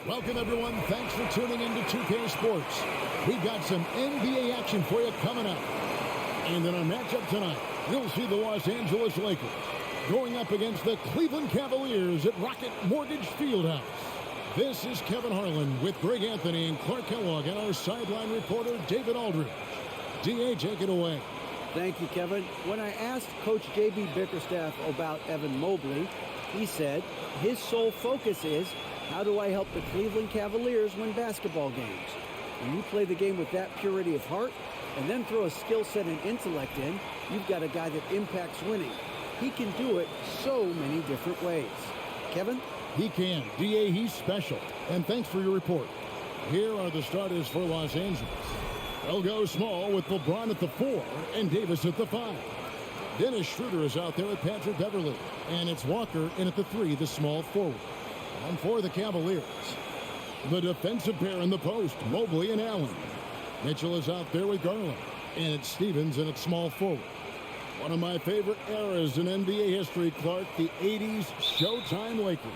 Welcome, everyone. Thanks for tuning in to 2K Sports. We've got some NBA action for you coming up. And in our matchup tonight, you'll see the Los Angeles Lakers going up against the Cleveland Cavaliers at Rocket Mortgage Fieldhouse. This is Kevin Harlan with Greg Anthony and Clark Kellogg and our sideline reporter, David Aldridge. D.A., take it away. Thank you, Kevin. When I asked Coach J.B. Bickerstaff about Evan Mobley, he said his sole focus is, how do I help the Cleveland Cavaliers win basketball games? When you play the game with that purity of heart and then throw a skill set and intellect in, you've got a guy that impacts winning. He can do it so many different ways. Kevin? He can. D.A., he's special. And thanks for your report. Here are the starters for Los Angeles. They'll go small with LeBron at the 4 and Davis at the 5. Dennis Schroeder is out there with Patrick Beverley. And it's Walker in at the 3, the small forward. And for the Cavaliers, the defensive pair in the post, Mobley and Allen. Mitchell is out there with Garland. And it's Stevens in at small forward. One of my favorite eras in NBA history, Clark, the 80s Showtime Lakers.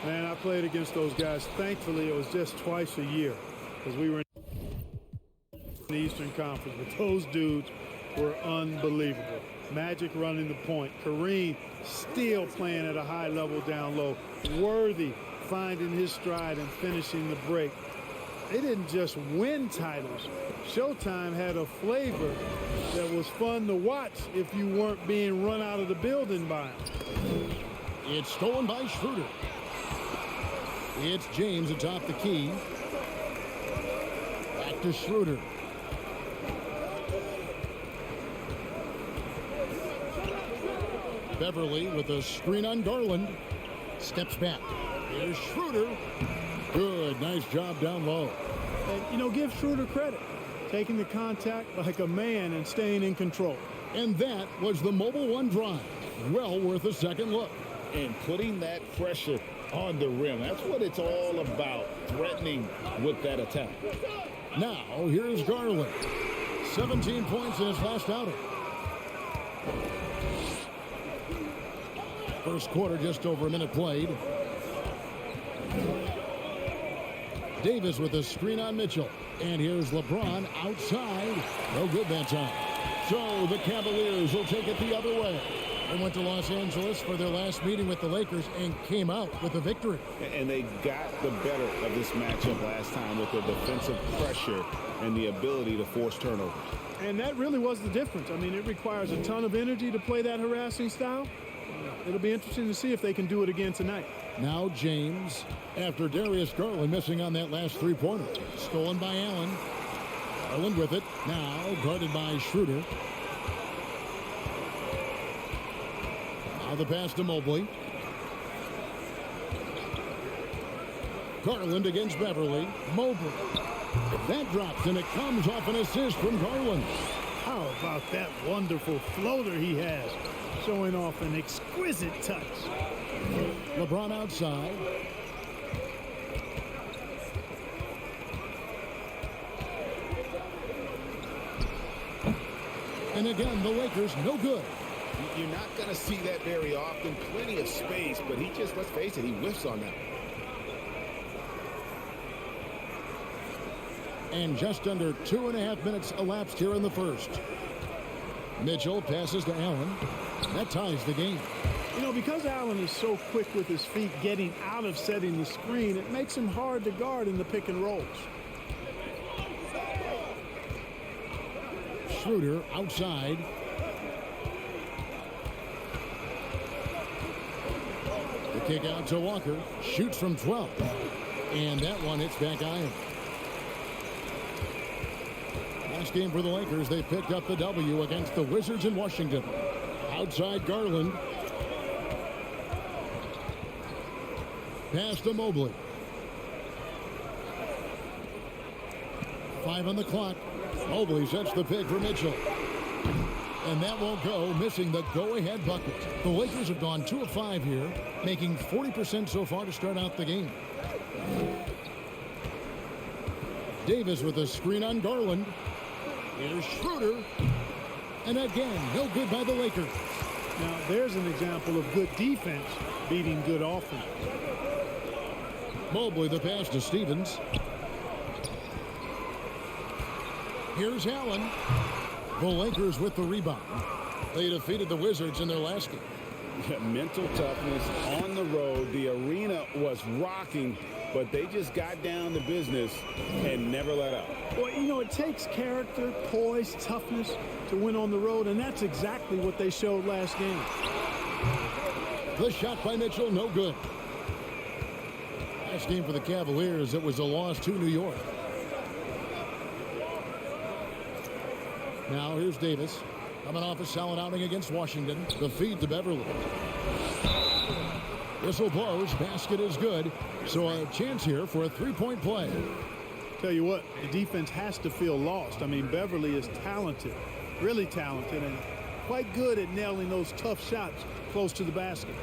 Man, I played against those guys. Thankfully, it was just twice a year because we were in the Eastern Conference. But those dudes were unbelievable. Magic running the point. Kareem still playing at a high level down low. Worthy finding his stride and finishing the break. They didn't just win titles. Showtime had a flavor that was fun to watch if you weren't being run out of the building by him. It's stolen by Schroeder. It's James atop the key. Back to Schroeder. Beverley with a screen on Garland. Steps back. Here's Schroeder. Good. Nice job down low. And, give Schroeder credit. Taking the contact like a man and staying in control. And that was the Mobile One drive. Well worth a second look. And putting that pressure on the rim. That's what it's all about, threatening with that attack. Now, here's Garland. 17 points in his last outing. First quarter, just over a minute played. Davis with a screen on Mitchell. And here's LeBron outside. No good that time. So the Cavaliers will take it the other way. They went to Los Angeles for their last meeting with the Lakers and came out with a victory. And they got the better of this matchup last time with their defensive pressure and the ability to force turnovers. And that really was the difference. I mean, it requires a ton of energy to play that harassing style. It'll be interesting to see if they can do it again tonight. Now James, after Darius Garland missing on that last three-pointer. Stolen by Allen. Garland with it. Now guarded by Schroeder. Now the pass to Mobley. Garland against Beverley. Mobley. That drops, and it comes off an assist from Garland. How about that wonderful floater he has? Showing off an exquisite touch. LeBron outside. And again, the Lakers no good. You're not going to see that very often. Plenty of space, but he just, let's face it, he whiffs on that. And just under 2.5 minutes elapsed here in the first. Mitchell passes to Allen. That ties the game. Because Allen is so quick with his feet getting out of setting the screen, it makes him hard to guard in the pick and rolls. Schroeder outside. The kick out to Walker. Shoots from 12. And that one hits back iron. Last game for the Lakers, they picked up the W against the Wizards in Washington. Outside Garland. Pass to Mobley. 5 on the clock. Mobley sets the pick for Mitchell. And that won't go, missing the go-ahead bucket. The Lakers have gone 2 of 5 here, making 40% so far to start out the game. Davis with a screen on Garland. Here's Schroeder. And again, no good by the Lakers. Now, there's an example of good defense beating good offense. Mobley the pass to Stevens. Here's Allen. The Lakers with the rebound. They defeated the Wizards in their last game. Mental toughness on the road. The arena was rocking, but they just got down to business and never let up. Well, you know, it takes character, poise, toughness to win on the road, and that's exactly what they showed last game. The shot by Mitchell, no good. Last game for the Cavaliers, it was a loss to New York. Now here's Davis. Coming off a solid outing against Washington. The feed to Beverly. Whistle blows. Basket is good. So a chance here for a three-point play. Tell you what, the defense has to feel lost. I mean, Beverly is talented, really talented, and quite good at nailing those tough shots close to the basket.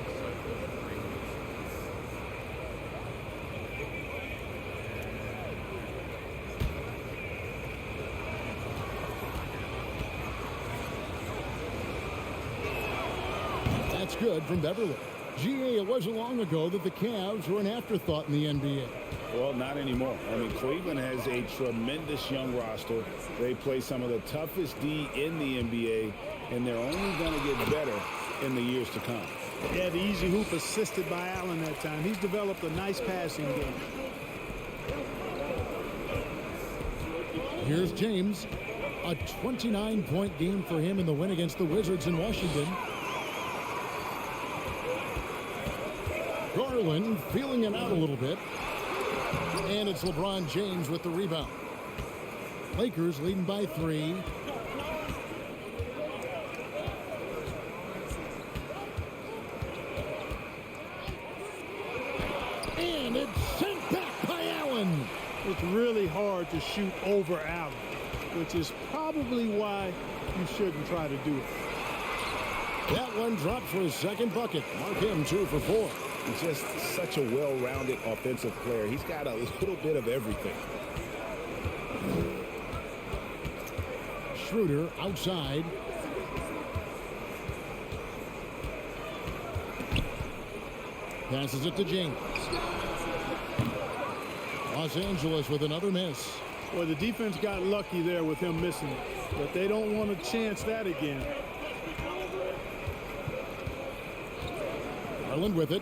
That's good from Beverly. GA, it wasn't long ago that the Cavs were an afterthought in the NBA. Well, not anymore. I mean, Cleveland has a tremendous young roster. They play some of the toughest D in the NBA, and they're only going to get better in the years to come. Yeah, the easy hoop assisted by Allen that time. He's developed a nice passing game. Here's James. A 29-point game for him in the win against the Wizards in Washington. Garland feeling it out a little bit. And it's LeBron James with the rebound. Lakers leading by 3. And it's sent back by Allen. It's really hard to shoot over Allen, which is probably why you shouldn't try to do it. That one dropped for his second bucket. Mark him 2 for 4. He's just such a well-rounded offensive player. He's got a little bit of everything. Schroeder outside. Passes it to James. Los Angeles with another miss. Well, the defense got lucky there with him missing it, but they don't want to chance that again. Garland with it.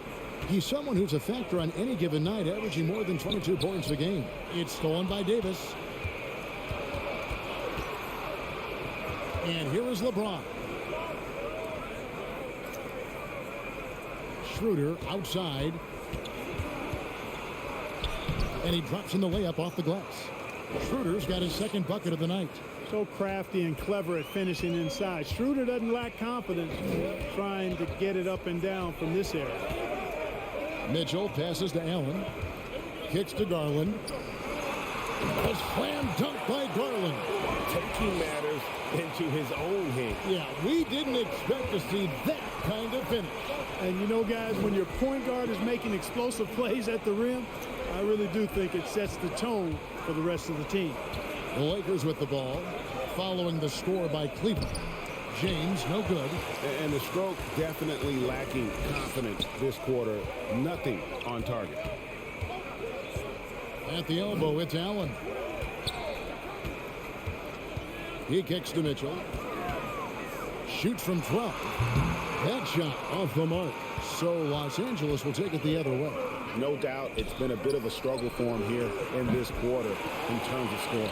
He's someone who's a factor on any given night, averaging more than 22 points a game. It's stolen by Davis. And here is LeBron. Schroeder outside. And he drops in the layup off the glass. Schroeder's got his second bucket of the night. So crafty and clever at finishing inside. Schroeder doesn't lack confidence trying to get it up and down from this area. Mitchell passes to Allen. Kicks to Garland. A slam dunk by Garland. Taking matters into his own hand. Yeah, we didn't expect to see that kind of finish. And you know, guys, when your point guard is making explosive plays at the rim, I really do think it sets the tone for the rest of the team. The Lakers with the ball, following the score by Cleveland. James, no good. And the stroke definitely lacking confidence this quarter. Nothing on target. At the elbow, it's Allen. He kicks to Mitchell. Shoots from 12. That shot off the mark. So Los Angeles will take it the other way. No doubt it's been a bit of a struggle for him here in this quarter in terms of scoring.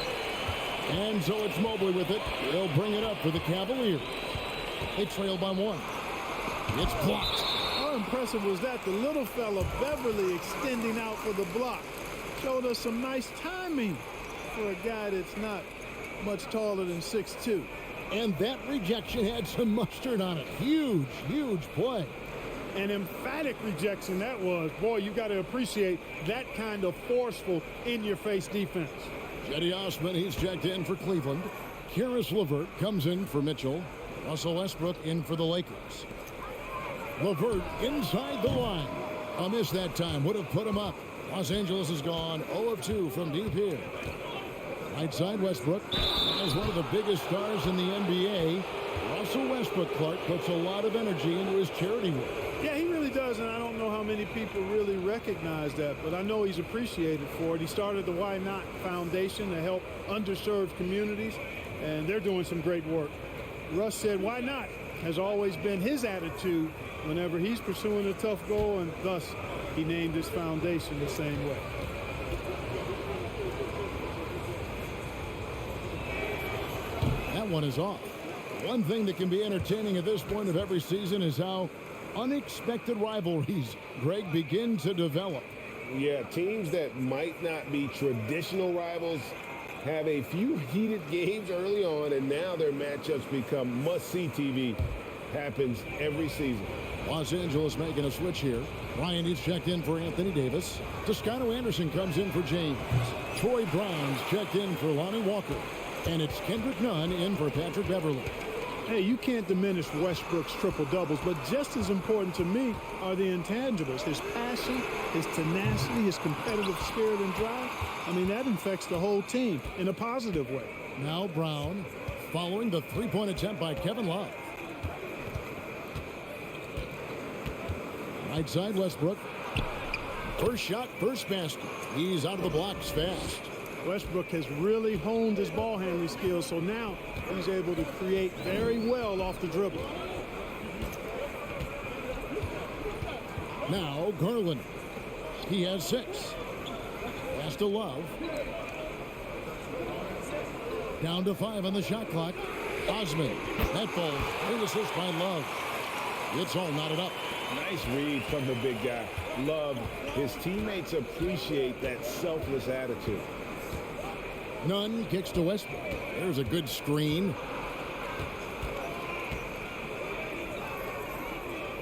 And so it's Mobley with it. They'll bring it up for the Cavaliers. They trail by 1. It's blocked. How impressive was that? The little fella, Beverly, extending out for the block. Showed us some nice timing for a guy that's not much taller than 6'2". And that rejection had some mustard on it. Huge, huge play. An emphatic rejection that was. Boy, you got to appreciate that kind of forceful, in-your-face defense. Cedi Osman, he's checked in for Cleveland. Karis LeVert comes in for Mitchell. Russell Westbrook in for the Lakers. LeVert inside the line. A miss that time would have put him up. Los Angeles is gone 0 of 2 from deep here. Right side Westbrook. As one of the biggest stars in the NBA, Russell Westbrook, Clark, puts a lot of energy into his charity work. Yeah, he really does, and I don't know how many people really recognize that, but I know he's appreciated for it. He started the Why Not Foundation to help underserved communities, and they're doing some great work. Russ said, why not? Has always been his attitude whenever he's pursuing a tough goal, and thus he named his foundation the same way. That one is off. One thing that can be entertaining at this point of every season is how unexpected rivalries, Greg, begin to develop. Yeah, teams that might not be traditional rivals have a few heated games early on, and now their matchups become must-see TV. Happens every season. Los Angeles making a switch here. Ryan is checked in for Anthony Davis. Toscano Anderson comes in for James. Troy Brown's checked in for Lonnie Walker. And it's Kendrick Nunn in for Patrick Beverly. Hey, you can't diminish Westbrook's triple-doubles, but just as important to me are the intangibles. His passion, his tenacity, his competitive spirit and drive. I mean, that infects the whole team in a positive way. Now Brown following the three-point attempt by Kevin Love. Right side Westbrook. First shot, first basket. He's out of the blocks fast. Westbrook has really honed his ball handling skills, so now he's able to create very well off the dribble. Now Garland. He has 6. Pass to Love. Down to 5 on the shot clock. Osman. That falls. Big assist by Love. It's all knotted up. Nice read from the big guy. Love. His teammates appreciate that selfless attitude. Nunn kicks to Westbrook. There's a good screen.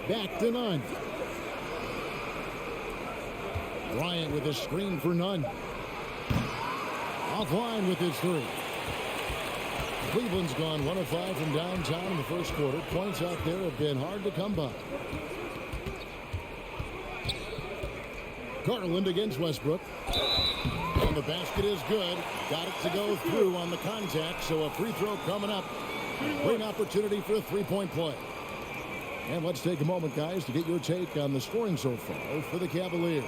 Back to Nunn. Bryant with a screen for Nunn. Offline with his 3. Cleveland's gone 1 of 5 from downtown in the first quarter. Points out there have been hard to come by. Garland against Westbrook. And the basket is good. Got it to go through on the contact, so a free throw coming up. Great opportunity for a three-point play. And let's take a moment, guys, to get your take on the scoring so far for the Cavaliers.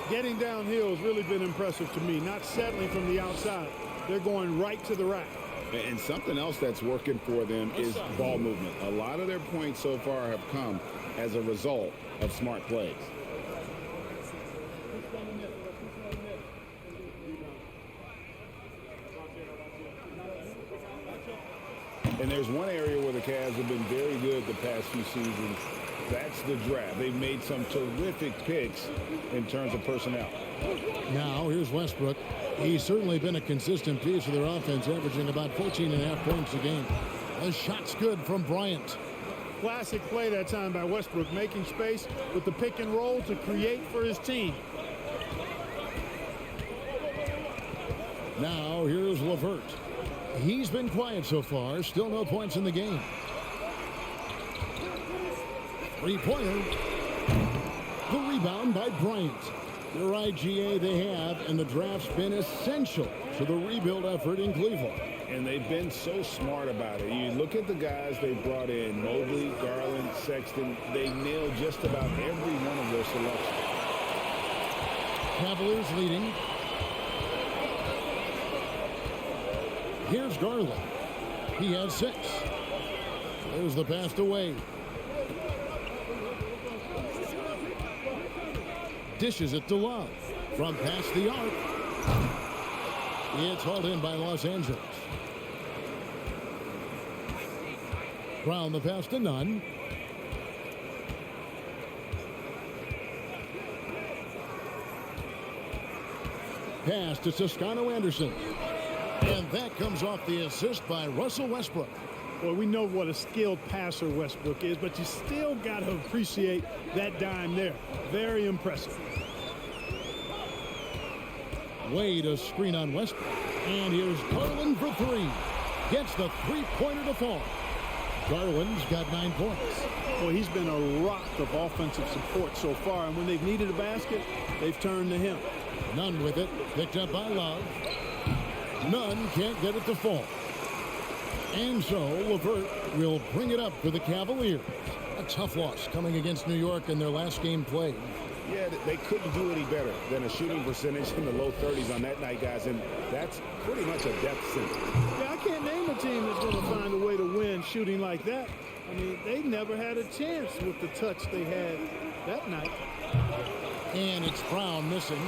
Getting downhill has really been impressive to me, not settling from the outside. They're going right to the rack. And something else that's working for them is ball movement. A lot of their points so far have come as a result of smart plays. And there's one area where the Cavs have been very good the past few seasons. That's the draft. They've made some terrific picks in terms of personnel. Now, here's Westbrook. He's certainly been a consistent piece of their offense, averaging about 14.5 points a game. The shot's good from Bryant. Classic play that time by Westbrook, making space with the pick and roll to create for his team. Now, here's LeVert. He's been quiet so far. Still no points in the game. Three-pointer. The rebound by Bryant. Your IGA they have, and the draft's been essential to the rebuild effort in Cleveland. And they've been so smart about it. You look at the guys they brought in, Mobley, Garland, Sexton. They nailed just about every one of their selections. Cavaliers leading. Here's Garland. He has 6. There's the pass to Wade. Dishes it to Love. From past the arc. It's hauled in by Los Angeles. Brown the pass to Nunn. Pass to Toscano Anderson. And that comes off the assist by Russell Westbrook. Well, we know what a skilled passer Westbrook is, but you still got to appreciate that dime there. Very impressive. Wade a screen on Westbrook. And here's Garland for 3. Gets the three-pointer to fall. Garland's got 9 points. Well, he's been a rock of offensive support so far, and when they've needed a basket, they've turned to him. Nunn with it. Picked up by Love. Nunn can't get it to fall. And so LeVert will bring it up for the Cavaliers. A tough loss coming against New York in their last game played. Yeah, they couldn't do any better than a shooting percentage in the low 30s on that night, guys, and that's pretty much a death sentence. Yeah, I can't name a team that's going to find a way to win shooting like that. I mean, they never had a chance with the touch they had that night. And it's Brown missing.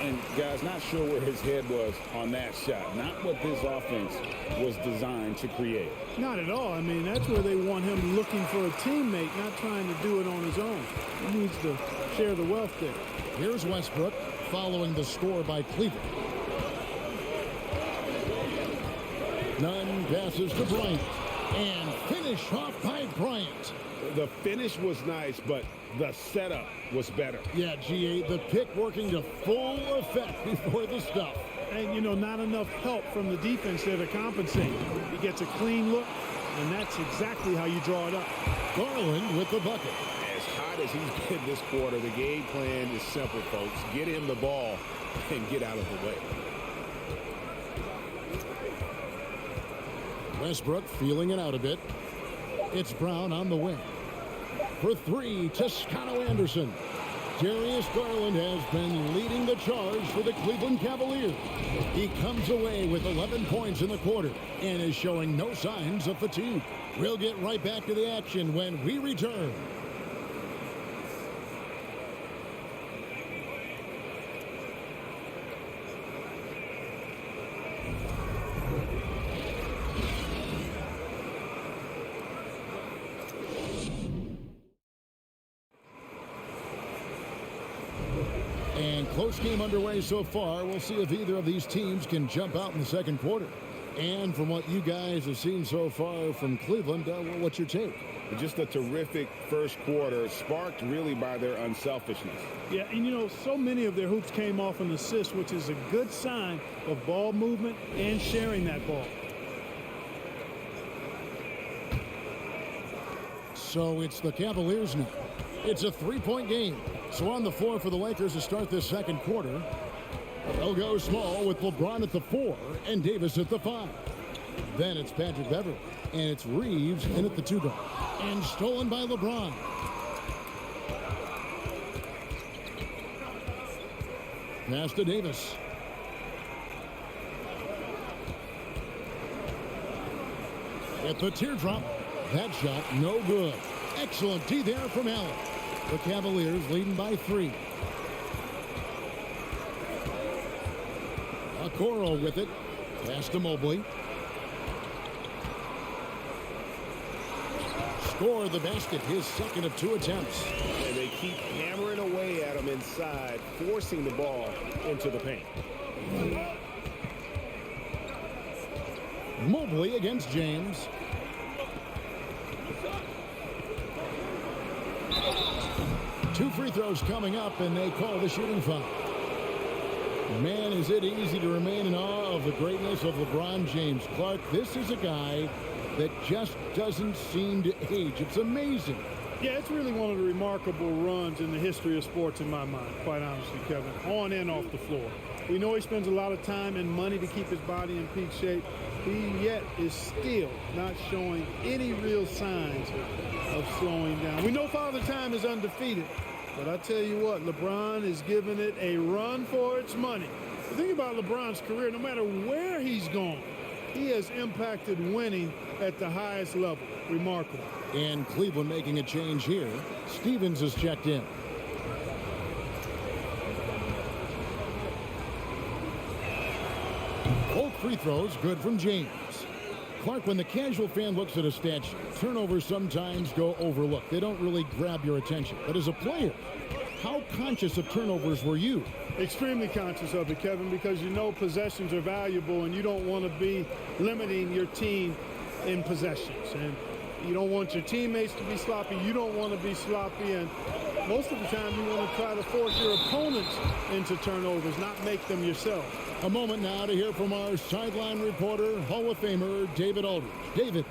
And, guys, not sure where his head was on that shot. Not what this offense was designed to create. Not at all. I mean, that's where they want him looking for a teammate, not trying to do it on his own. He needs to share the wealth there. Here's Westbrook following the score by Cleveland. Nunn passes to Bryant. And finish off by Bryant. The finish was nice, but the setup was better. Yeah, GA, the pick working to full effect before the stuff. And, you know, not enough help from the defense there to compensate. He gets a clean look, and that's exactly how you draw it up. Garland with the bucket. As hot as he's been this quarter, the game plan is simple, folks. Get him the ball and get out of the way. Westbrook feeling it out a bit. It's Brown on the wing. For three, Toscano Anderson. Darius Garland has been leading the charge for the Cleveland Cavaliers. He comes away with 11 points in the quarter and is showing no signs of fatigue. We'll get right back to the action when we return. And close game underway so far. We'll see if either of these teams can jump out in the second quarter. And from what you guys have seen so far from Cleveland, what's your take? Just a terrific first quarter, sparked really by their unselfishness. Yeah, and you know, so many of their hoops came off an assist, which is a good sign of ball movement and sharing that ball. So it's the Cavaliers now. It's a three-point game. So on the floor for the Lakers to start this second quarter. They'll go small with LeBron at the 4 and Davis at the 5. Then it's Patrick Beverley, and it's Reeves in at the 2 guard. And stolen by LeBron. Pass to Davis. At the teardrop. That shot no good. Excellent D there from Allen. The Cavaliers leading by 3. Okoro with it. Pass to Mobley. Score the basket, his second of 2 attempts. And they keep hammering away at him inside, forcing the ball into the paint. Mobley against James. Two free throws coming up, and they call the shooting foul. Man, is it easy to remain in awe of the greatness of LeBron James. Clark, this is a guy that just doesn't seem to age. It's amazing. Yeah, it's really one of the remarkable runs in the history of sports in my mind, quite honestly, Kevin, on and off the floor. We know he spends a lot of time and money to keep his body in peak shape. He yet is still not showing any real signs of slowing down. We know Father Time is undefeated, but I tell you what, LeBron is giving it a run for its money. The thing about LeBron's career, no matter where he's gone, he has impacted winning at the highest level. Remarkable. And Cleveland making a change here. Stevens is checked in. Both free throws good from James. Clark, when the casual fan looks at a stat sheet, turnovers sometimes go overlooked. They don't really grab your attention. But as a player, how conscious of turnovers were you? Extremely conscious of it, Kevin, because you know possessions are valuable and you don't want to be limiting your team in possessions. And you don't want your teammates to be sloppy. You don't want to be sloppy. And most of the time you want to try to force your opponents into turnovers, not make them yourself. A moment now to hear from our sideline reporter, Hall of Famer David Aldridge. David.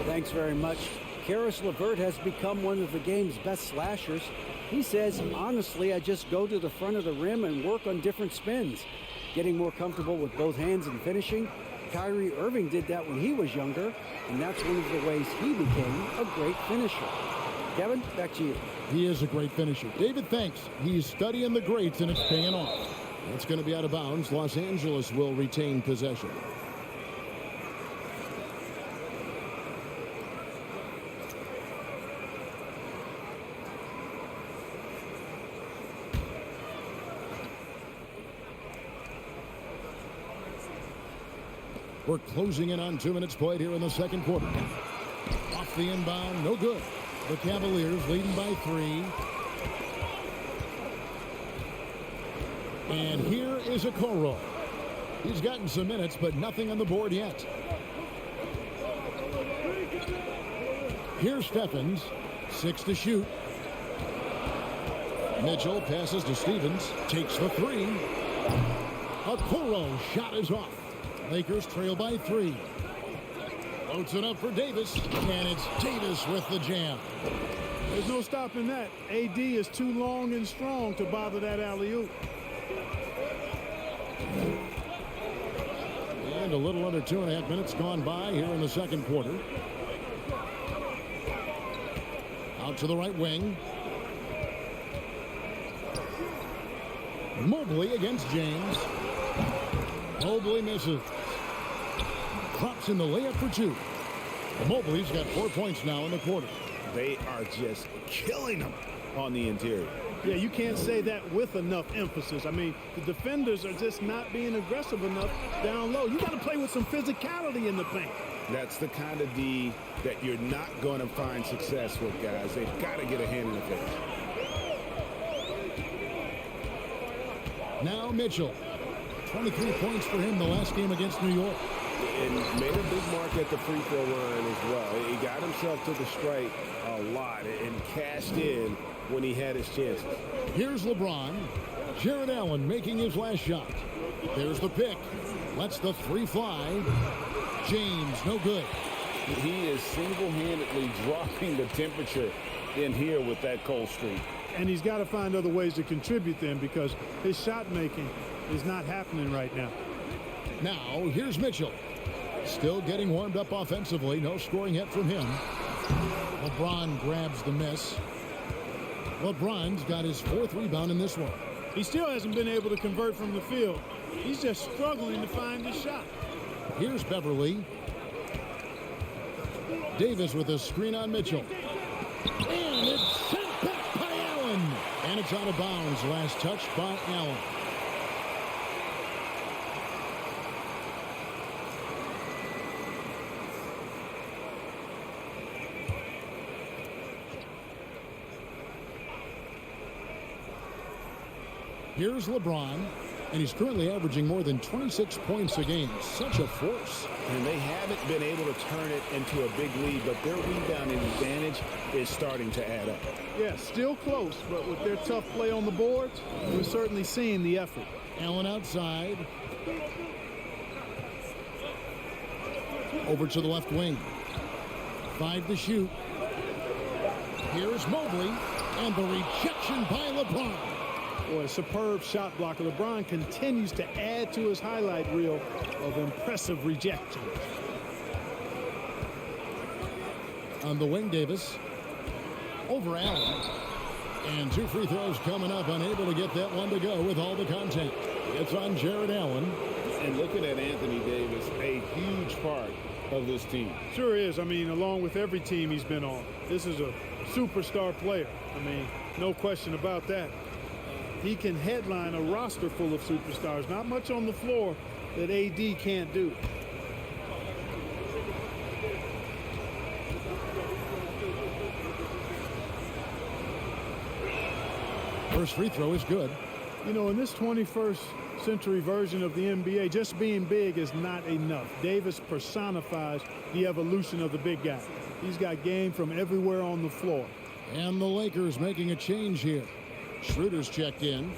Thanks very much. Karis LeVert has become one of the game's best slashers. He says, honestly, I just go to the front of the rim and work on different spins. Getting more comfortable with both hands and finishing. Kyrie Irving did that when he was younger, and that's one of the ways he became a great finisher. Kevin, back to you. He is a great finisher. David, thanks. He's studying the greats, and it's paying off. It's going to be out of bounds. Los Angeles will retain possession. We're closing in on 2 minutes played here in the second quarter. Off the inbound, no good. The Cavaliers leading by 3. And here is Okoro. He's gotten some minutes, but nothing on the board yet. Here's Stephens. 6 to shoot. Mitchell passes to Stevens. Takes the 3. Okoro shot is off. Lakers trail by 3. Floats it up for Davis, and it's Davis with the jam. There's no stopping that. AD is too long and strong to bother that alley-oop. And a little under 2.5 minutes gone by here in the second quarter. Out to the right wing. Mobley against James. Mobley misses. Drops in the layup for 2. Mobley's got 4 points now in the quarter. They are just killing them on the interior. Yeah, you can't say that with enough emphasis. I mean, the defenders are just not being aggressive enough down low. You got to play with some physicality in the paint. That's the kind of D that you're not going to find success with, guys. They've got to get a hand in the face. Now Mitchell. 23 points for him the last game against New York. And made a big mark at the free throw line as well. He got himself to the strike a lot and cashed in when he had his chances. Here's LeBron. Jared Allen making his last shot. There's the pick. Lets the 3 fly. James, no good. He is single-handedly dropping the temperature in here with that cold streak. And he's got to find other ways to contribute then, because his shot making is not happening right now. Now, here's Mitchell. Still getting warmed up offensively. No scoring yet from him. LeBron grabs the miss. LeBron's got his 4th rebound in this one. He still hasn't been able to convert from the field. He's just struggling to find his shot. Here's Beverly. Davis with a screen on Mitchell. And it's sent back by Allen. And it's out of bounds. Last touch by Allen. Here's LeBron, and he's currently averaging more than 26 points a game. Such a force. And they haven't been able to turn it into a big lead, but their rebounding advantage is starting to add up. Yeah, still close, but with their tough play on the boards, we're certainly seeing the effort. Allen outside. Over to the left wing. 5 to shoot. Here's Mobley, and the rejection by LeBron. Boy, a superb shot blocker. LeBron continues to add to his highlight reel of impressive rejections. On the wing, Davis. Over Allen. And 2 free throws coming up. Unable to get that one to go with all the contact. It's on Jared Allen. And looking at Anthony Davis, a huge part of this team. Sure is. I mean, along with every team he's been on, this is a superstar player. I mean, no question about that. He can headline a roster full of superstars. Not much on the floor that AD can't do. First free throw is good. You know, in this 21st century version of the NBA, just being big is not enough. Davis personifies the evolution of the big guy. He's got game from everywhere on the floor. And the Lakers making a change here. Schroeder's checked in.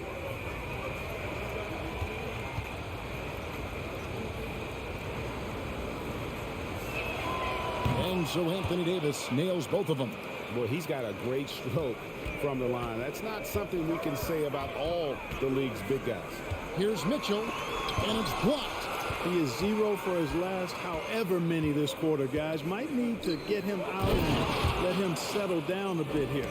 And so Anthony Davis nails both of them. Boy, he's got a great stroke from the line. That's not something we can say about all the league's big guys. Here's Mitchell, and it's blocked. He is 0 for his last however many this quarter, guys. Might need to get him out and let him settle down a bit here.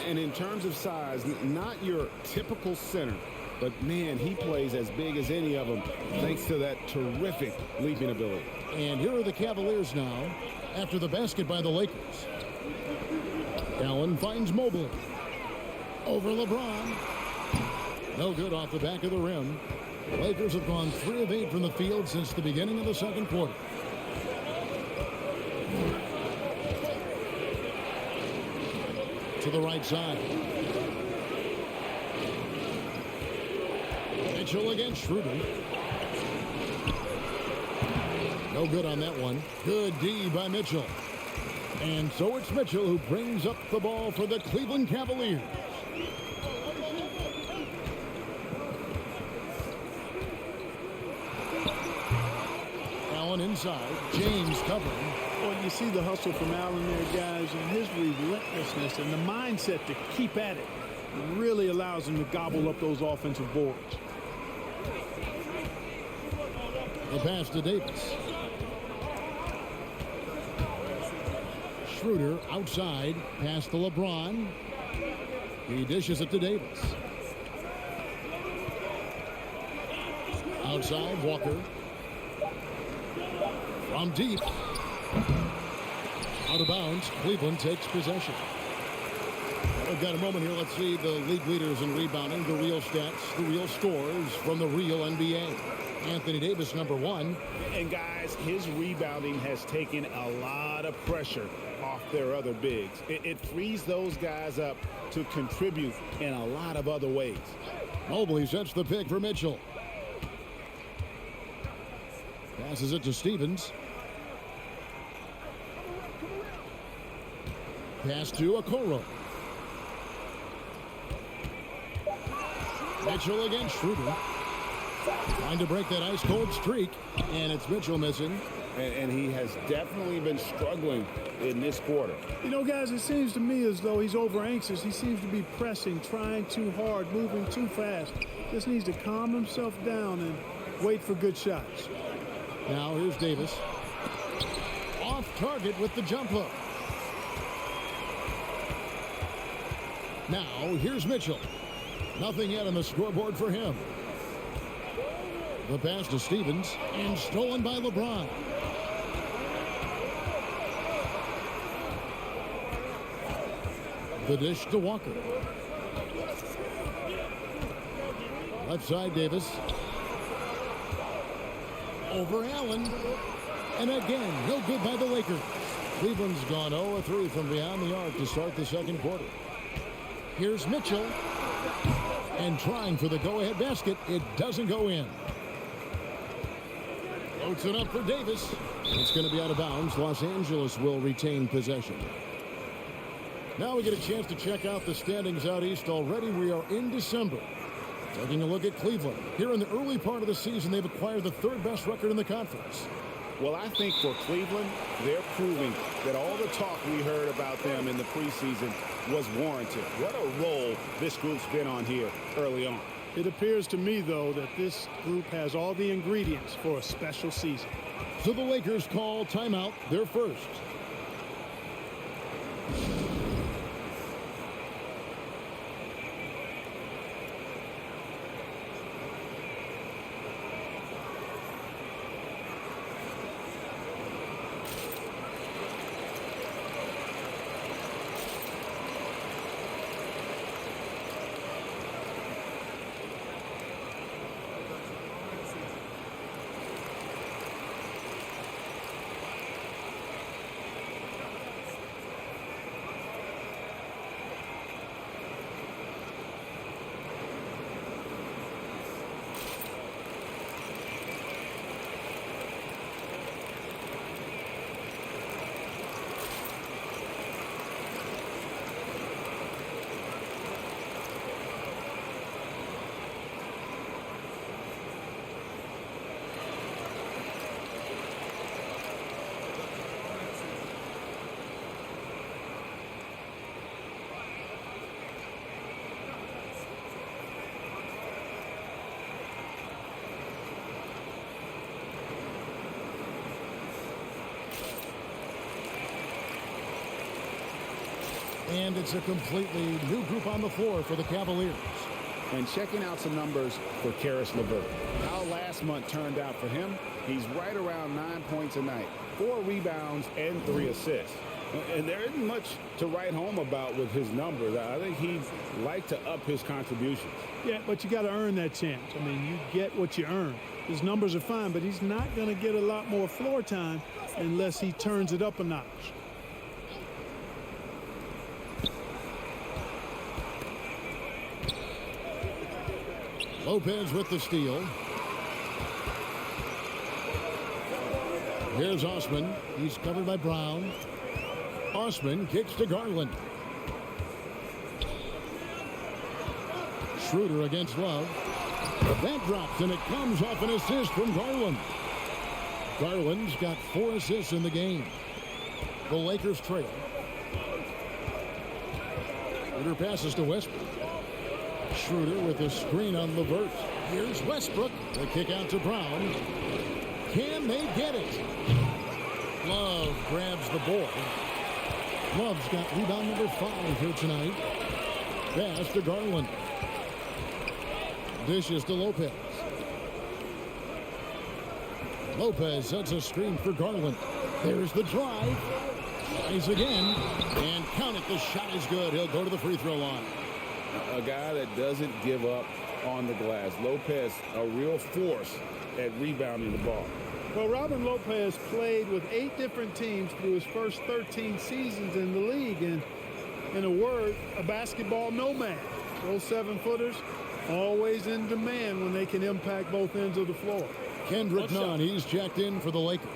And in terms of size, not your typical center, but man, he plays as big as any of them thanks to that terrific leaping ability. And here are the Cavaliers now after the basket by the Lakers. Allen finds Mobley. Over LeBron. No good off the back of the rim. The Lakers have gone 3 of 8 from the field since the beginning of the second quarter. To the right side. Mitchell against Schroeder. No good on that one. Good D by Mitchell. And so it's Mitchell who brings up the ball for the Cleveland Cavaliers. Allen inside. James covering. Well, you see the hustle from Allen there, guys, and his relentlessness and the mindset to keep at it really allows him to gobble up those offensive boards. The pass to Davis. Schroeder outside. Pass to LeBron. He dishes it to Davis. Outside, Walker. From deep. Out of bounds. Cleveland takes possession. We've got a moment here. Let's see the league leaders in rebounding, the real stats, the real scores from the real NBA. Anthony Davis, number 1. And guys, his rebounding has taken a lot of pressure off their other bigs. It frees those guys up to contribute in a lot of other ways. Mobley sets the pick for Mitchell. Passes it to Stevens. Pass to Okoro. Mitchell against Schroeder. Trying to break that ice-cold streak, and it's Mitchell missing. And he has definitely been struggling in this quarter. You know, guys, it seems to me as though he's over-anxious. He seems to be pressing, trying too hard, moving too fast. Just needs to calm himself down and wait for good shots. Now here's Davis. Off target with the jump hook. Now here's Mitchell. Nothing yet on the scoreboard for him. The pass to Stevens and stolen by LeBron. The dish to Walker. Left side, Davis. Over Allen. And again, no good by the Lakers. Cleveland's gone 0-3 from beyond the arc to start the second quarter. Here's Mitchell. And trying for the go-ahead basket. It doesn't go in. Floats it up for Davis. It's going to be out of bounds. Los Angeles will retain possession. Now we get a chance to check out the standings out east. Already we are in December. Taking a look at Cleveland. Here in the early part of the season, they've acquired the 3rd best record in the conference. Well, I think for Cleveland, they're proving that all the talk we heard about them in the preseason was warranted. What a role this group's been on here early on. It appears to me, though, that this group has all the ingredients for a special season. So the Lakers call timeout, their first. And it's a completely new group on the floor for the Cavaliers. And checking out some numbers for Karis LeVert. How last month turned out for him, he's right around 9 points a night, 4 rebounds, and 3 assists. And there isn't much to write home about with his numbers. I think he'd like to up his contributions. Yeah, but you got to earn that chance. I mean, you get what you earn. His numbers are fine, but he's not going to get a lot more floor time unless he turns it up a notch. Lopez with the steal. Here's Osman. He's covered by Brown. Osman kicks to Garland. Schroeder against Love. That drops, and it comes off an assist from Garland. Garland's got 4 assists in the game. The Lakers trail. Schroeder passes to Westbrook. Schroeder with a screen on LeVert. Here's Westbrook. The kick out to Brown. Can they get it? Love grabs the board. Love's got rebound number 5 here tonight. Pass to Garland. Dishes to Lopez. Lopez sets a screen for Garland. There's the drive. Tries again. And count it. The shot is good. He'll go to the free throw line. A guy that doesn't give up on the glass. Lopez, a real force at rebounding the ball. Well, Robin Lopez played with 8 different teams through his first 13 seasons in the league. And in a word, a basketball nomad. Those 7-footers always in demand when they can impact both ends of the floor. Kendrick Nunn, he's checked in for the Lakers.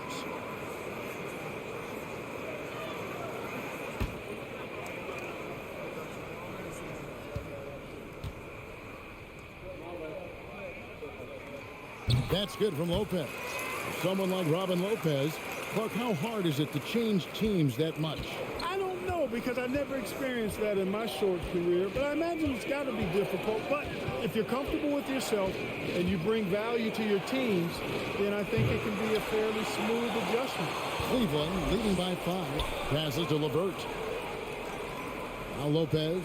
That's good from Lopez. Someone like Robin Lopez. Clark, how hard is it to change teams that much? I don't know, because I never experienced that in my short career, but I imagine it's got to be difficult. But if you're comfortable with yourself and you bring value to your teams, then I think it can be a fairly smooth adjustment. Cleveland leading by 5. Passes to LeVert. Now Lopez.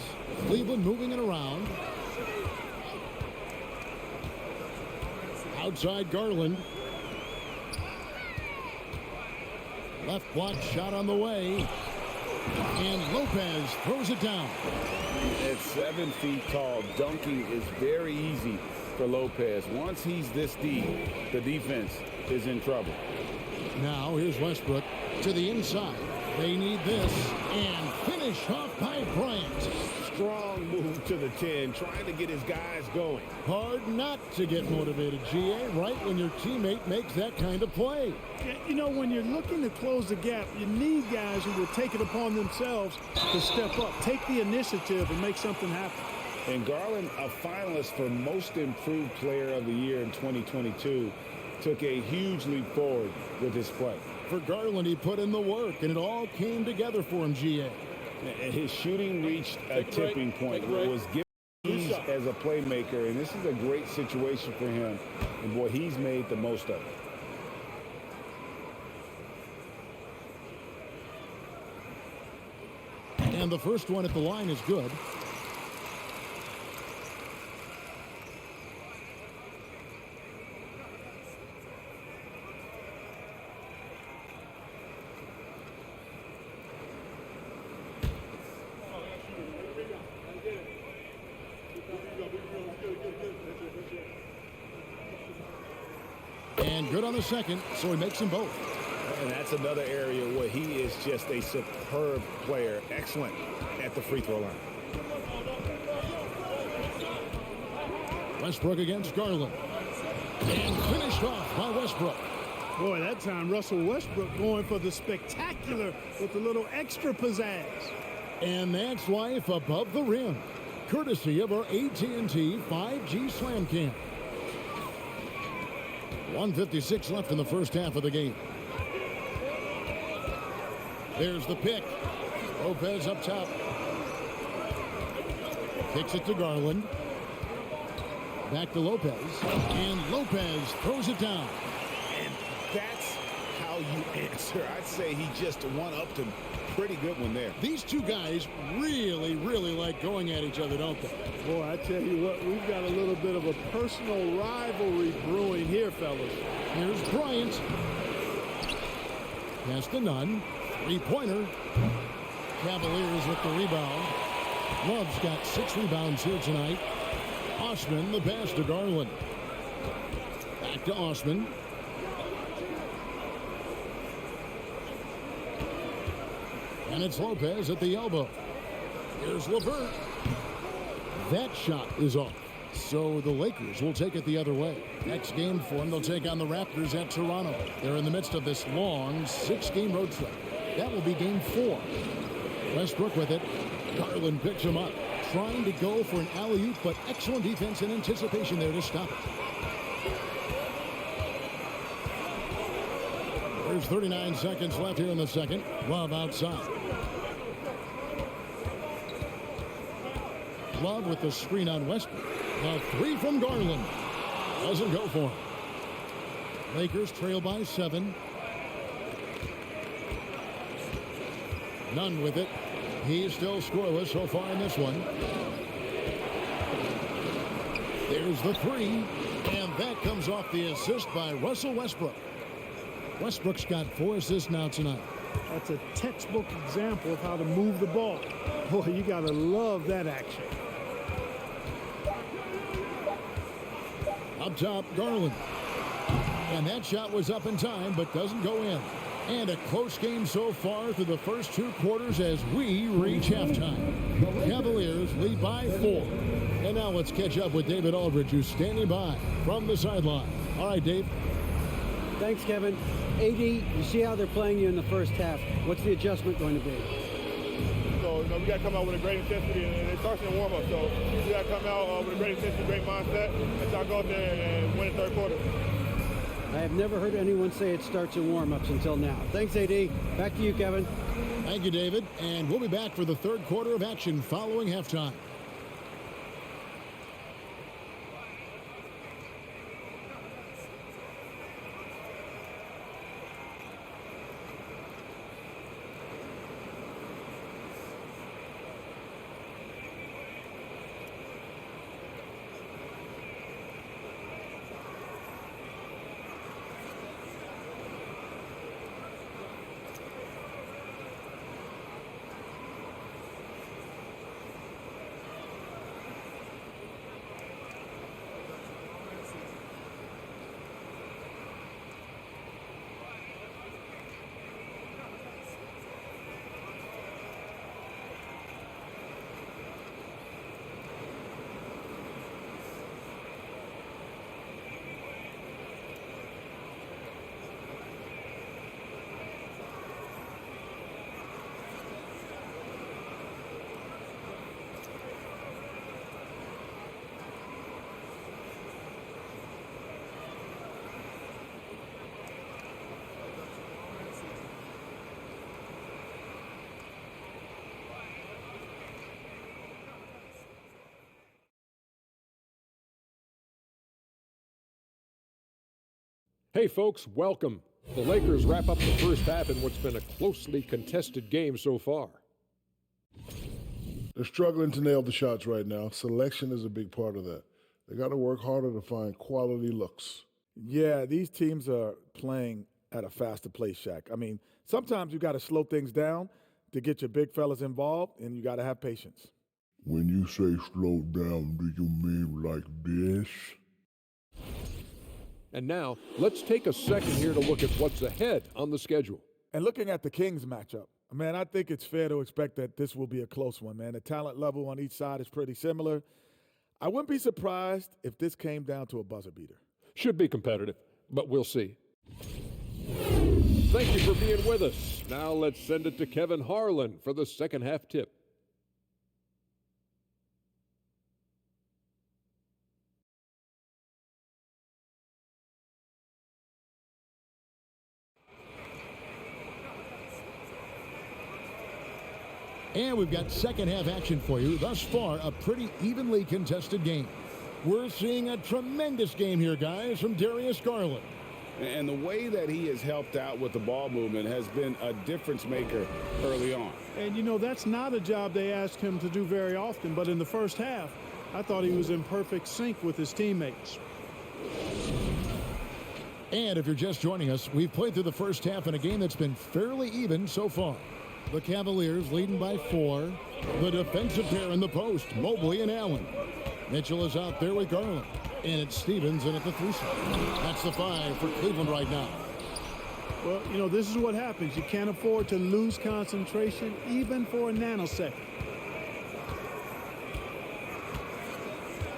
Cleveland moving it around. Outside Garland. Left block shot on the way. And Lopez throws it down. At 7 feet tall, dunking is very easy for Lopez. Once he's this deep, the defense is in trouble. Now here's Westbrook to the inside. They need this. And finish off by Bryant. Strong move to the 10, trying to get his guys going. Hard not to get motivated, GA, right when your teammate makes that kind of play. You know, when you're looking to close the gap, you need guys who will take it upon themselves to step up, take the initiative, and make something happen. And Garland, a finalist for Most Improved Player of the Year in 2022, took a huge leap forward with his play. For Garland, he put in the work, and it all came together for him, GA. His shooting reached a tipping point where it was given ease as a playmaker, and this is a great situation for him. And boy, he's made the most of it. And the first one at the line is good. And good on the second, so he makes them both. And that's another area where he is just a superb player. Excellent at the free throw line. Westbrook against Garland. And finished off by Westbrook. Boy, that time Russell Westbrook going for the spectacular with a little extra pizzazz. And that's life above the rim, courtesy of our AT&T 5G Slam Cam. 1:56 left in the first half of the game. There's the pick. Lopez up top. Kicks it to Garland. Back to Lopez. And Lopez throws it down. And that's how you answer. I'd say he just one-upped him. Pretty good one there. These two guys really, really like going at each other, don't they? Boy, I tell you what, we've got a little bit of a personal rivalry brewing here, fellas. Here's Bryant. Pass to Nunn. Three-pointer. Cavaliers with the rebound. Love's got 6 rebounds here tonight. Osman, the pass to Garland. Back to Osman. And it's Lopez at the elbow. Here's LeVert. That shot is off. So the Lakers will take it the other way. Next game for them, they'll take on the Raptors at Toronto. They're in the midst of this long 6-game road trip. That will be game 4. Westbrook with it. Garland picks him up. Trying to go for an alley-oop, but excellent defense and anticipation there to stop it. There's 39 seconds left here in the second. Love outside. Love with the screen on Westbrook. The 3 from Garland. Doesn't go for him. Lakers trail by 7. Nunn with it. He's still scoreless so far in this one. There's the 3. And that comes off the assist by Russell Westbrook. Westbrook's got 4 assists now tonight. That's a textbook example of how to move the ball. Boy, you got to love that action. Up top, Garland. And that shot was up in time, but doesn't go in. And a close game so far through the first 2 quarters as we reach halftime. The Cavaliers lead by 4. And now let's catch up with David Aldridge, who's standing by from the sideline. All right, Dave. Thanks, Kevin. AD, you see how they're playing you in the first half. What's the adjustment going to be? So, we got to come out with a great intensity, and it starts in the warm-up. So, we got to come out with a great intensity, great mindset, and try to go out there and win the third quarter. I have never heard anyone say it starts in warm-ups until now. Thanks, AD. Back to you, Kevin. Thank you, David. And we'll be back for the third quarter of action following halftime. Hey folks, welcome. The Lakers wrap up the first half in what's been a closely contested game so far. They're struggling to nail the shots right now. Selection is a big part of that. They got to work harder to find quality looks. Yeah, these teams are playing at a faster pace, Shaq. I mean, sometimes you got to slow things down to get your big fellas involved, and you got to have patience. When you say slow down, do you mean like this? And now, let's take a second here to look at what's ahead on the schedule. And looking at the Kings matchup, man, I think it's fair to expect that this will be a close one, man. The talent level on each side is pretty similar. I wouldn't be surprised if this came down to a buzzer beater. Should be competitive, but we'll see. Thank you for being with us. Now let's send it to Kevin Harlan for the second half tip. And we've got second half action for you. Thus far, a pretty evenly contested game. We're seeing a tremendous game here, guys, from Darius Garland. And the way that he has helped out with the ball movement has been a difference maker early on. And, you know, that's not a job they ask him to do very often. But in the first half, I thought he was in perfect sync with his teammates. And if you're just joining us, we've played through the first half in a game that's been fairly even so far. The Cavaliers leading by 4. The defensive pair in the post, Mobley and Allen. Mitchell is out there with Garland. And it's Stevens in at the 3 spot. That's the 5 for Cleveland right now. Well, you know, this is what happens. You can't afford to lose concentration even for a nanosecond.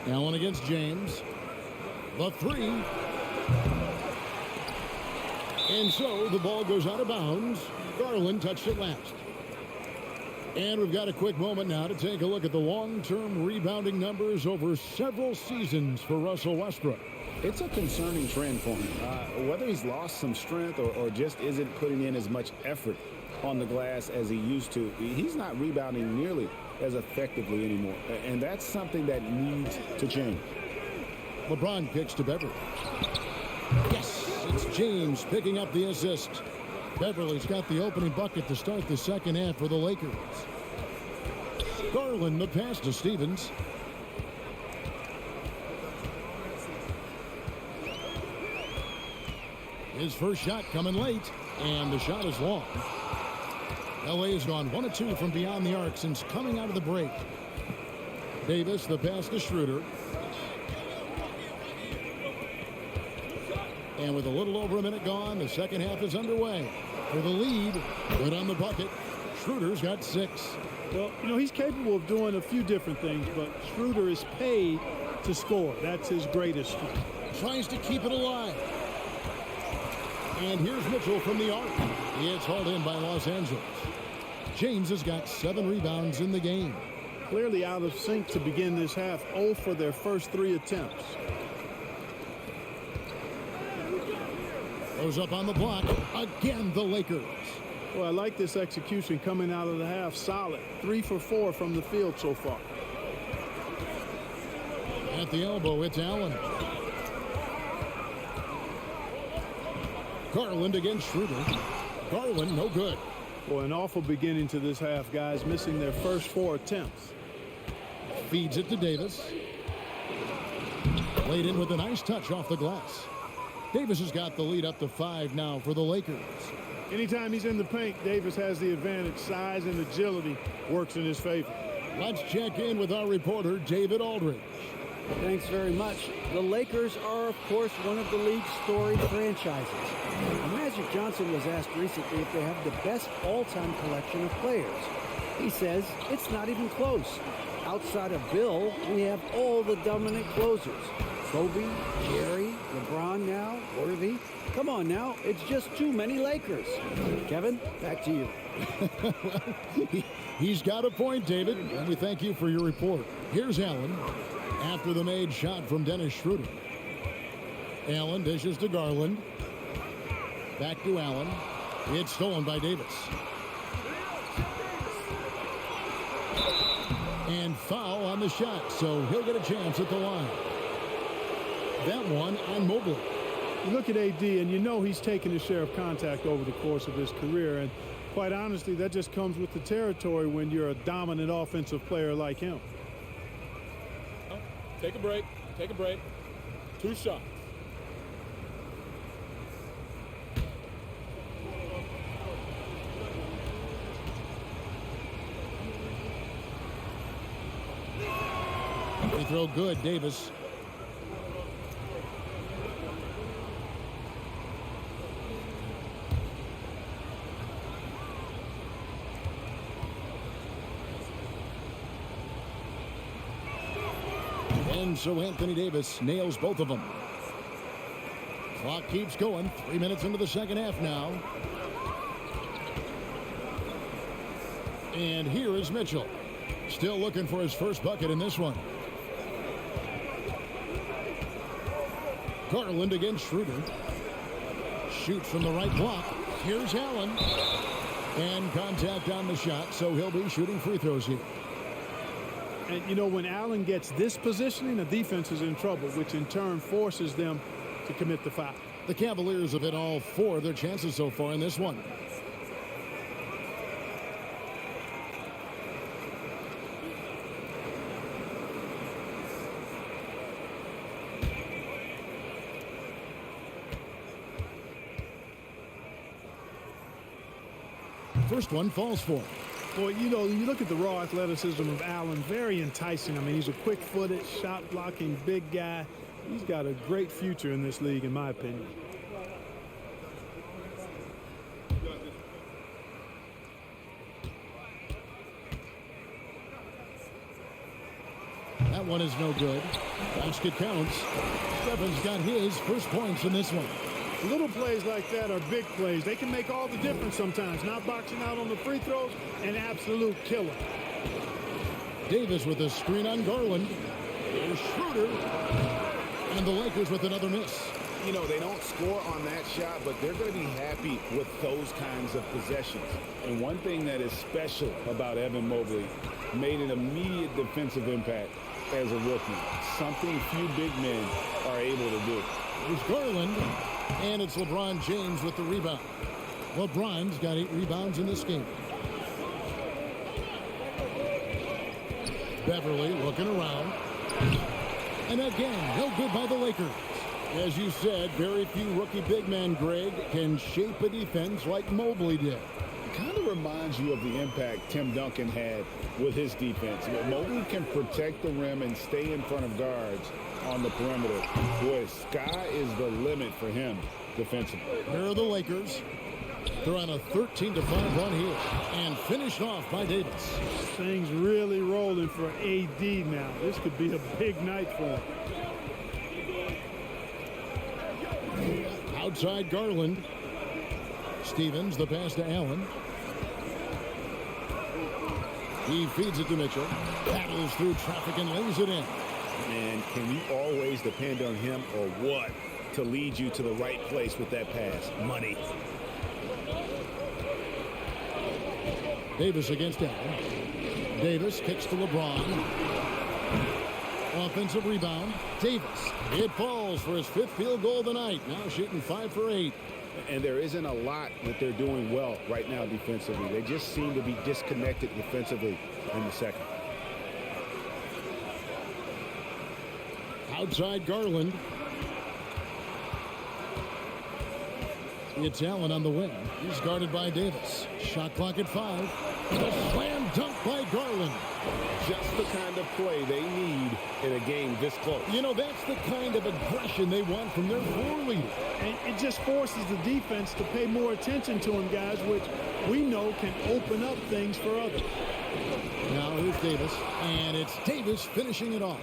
Allen against James. The 3. And so the ball goes out of bounds. Garland touched it last. And we've got a quick moment now to take a look at the long-term rebounding numbers over several seasons for Russell Westbrook. It's a concerning trend for him. Whether he's lost some strength or just isn't putting in as much effort on the glass as he used to, he's not rebounding nearly as effectively anymore. And that's something that needs to change. LeBron kicks to Beverly. Yes, it's James picking up the assist. Beverly's got the opening bucket to start the second half for the Lakers. Garland the pass to Stevens. His first shot coming late, and the shot is long. LA has gone 1 of 2 from beyond the arc since coming out of the break. Davis the pass to Schroeder. And with a little over a minute gone, the second half is underway. For the lead, good on the bucket. Schroeder's got 6. Well, you know, he's capable of doing a few different things, but Schroeder is paid to score. That's his greatest strength. Tries to keep it alive. And here's Mitchell from the arc. It's hauled in by Los Angeles. James has got 7 rebounds in the game. Clearly out of sync to begin this half. 0 for their first 3 attempts. Goes up on the block. Again, the Lakers. Well, I like this execution coming out of the half. Solid. 3 for 4 from the field so far. At the elbow, it's Allen. Garland against Schroeder. Garland, no good. Well, an awful beginning to this half, guys. Missing their first 4 attempts. Feeds it to Davis. Laid in with a nice touch off the glass. Davis has got the lead up to 5 now for the Lakers. Anytime he's in the paint, Davis has the advantage. Size and agility works in his favor. Let's check in with our reporter, David Aldridge. Thanks very much. The Lakers are, of course, one of the league's storied franchises. Magic Johnson was asked recently if they have the best all-time collection of players. He says it's not even close. Outside of Bill, we have all the dominant closers. Kobe, Jerry, LeBron now, Worthy. Come on now, it's just too many Lakers. Kevin, back to you. He's got a point, David, and we thank you for your report. Here's Allen after the made shot from Dennis Schroeder. Allen dishes to Garland. Back to Allen. It's stolen by Davis. And foul on the shot, so he'll get a chance at the line. That one on Mobley. You look at AD, and you know he's taken his share of contact over the course of his career. And quite honestly, that just comes with the territory when you're a dominant offensive player like him. Take a break. Take a break. 2 shots. Free throw good, Davis. And so Anthony Davis nails both of them. Clock keeps going. 3 minutes into the second half now. And here is Mitchell. Still looking for his first bucket in this one. Garland against Schroeder. Shoots from the right block. Here's Allen. And contact on the shot, so he'll be shooting free throws here. And, you know, when Allen gets this positioning, the defense is in trouble, which in turn forces them to commit the foul. The Cavaliers have hit all 4 of their chances so far in this one. First one falls for him. Boy, you know, you look at the raw athleticism of Allen, very enticing. I mean, he's a quick-footed, shot-blocking big guy. He's got a great future in this league, in my opinion. That one is no good. Basket counts. Stephens got his first points in this one. Little plays like that are big plays. They can make all the difference sometimes. Not boxing out on the free throws, an absolute killer. Davis with a screen on Garland. Here's Schroeder. And the Lakers with another miss. You know, they don't score on that shot, but they're going to be happy with those kinds of possessions. And one thing that is special about Evan Mobley, made an immediate defensive impact as a rookie. Something few big men are able to do. Here's Garland. And it's LeBron James with the rebound. LeBron's got 8 rebounds in this game. Beverly looking around. And again, no good by the Lakers. As you said, very few rookie big men, Greg, can shape a defense like Mobley did. It kind of reminds you of the impact Tim Duncan had with his defense. Mobley can protect the rim and stay in front of guards on the perimeter. Boy, sky is the limit for him defensively. Here are the Lakers. They're on a 13-5 run here and finished off by Davis. Things really rolling for AD now. This could be a big night for him. Outside Garland. Stevens, the pass to Allen. He feeds it to Mitchell. Battles through traffic and lays it in. And can you always depend on him or what to lead you to the right place with that pass? Money. Davis against Allen. Davis kicks to LeBron. Offensive rebound. Davis. It falls for his 5th field goal of the night. Now shooting 5 for 8. And there isn't a lot that they're doing well right now defensively. They just seem to be disconnected defensively in the second. Outside Garland. It's Allen on the wing. He's guarded by Davis. Shot clock at 5. A slam dunk by Garland. Just the kind of play they need in a game this close. You know, that's the kind of aggression they want from their floor leader. And it just forces the defense to pay more attention to him, guys, which we know can open up things for others. Now here's Davis, and it's Davis finishing it off.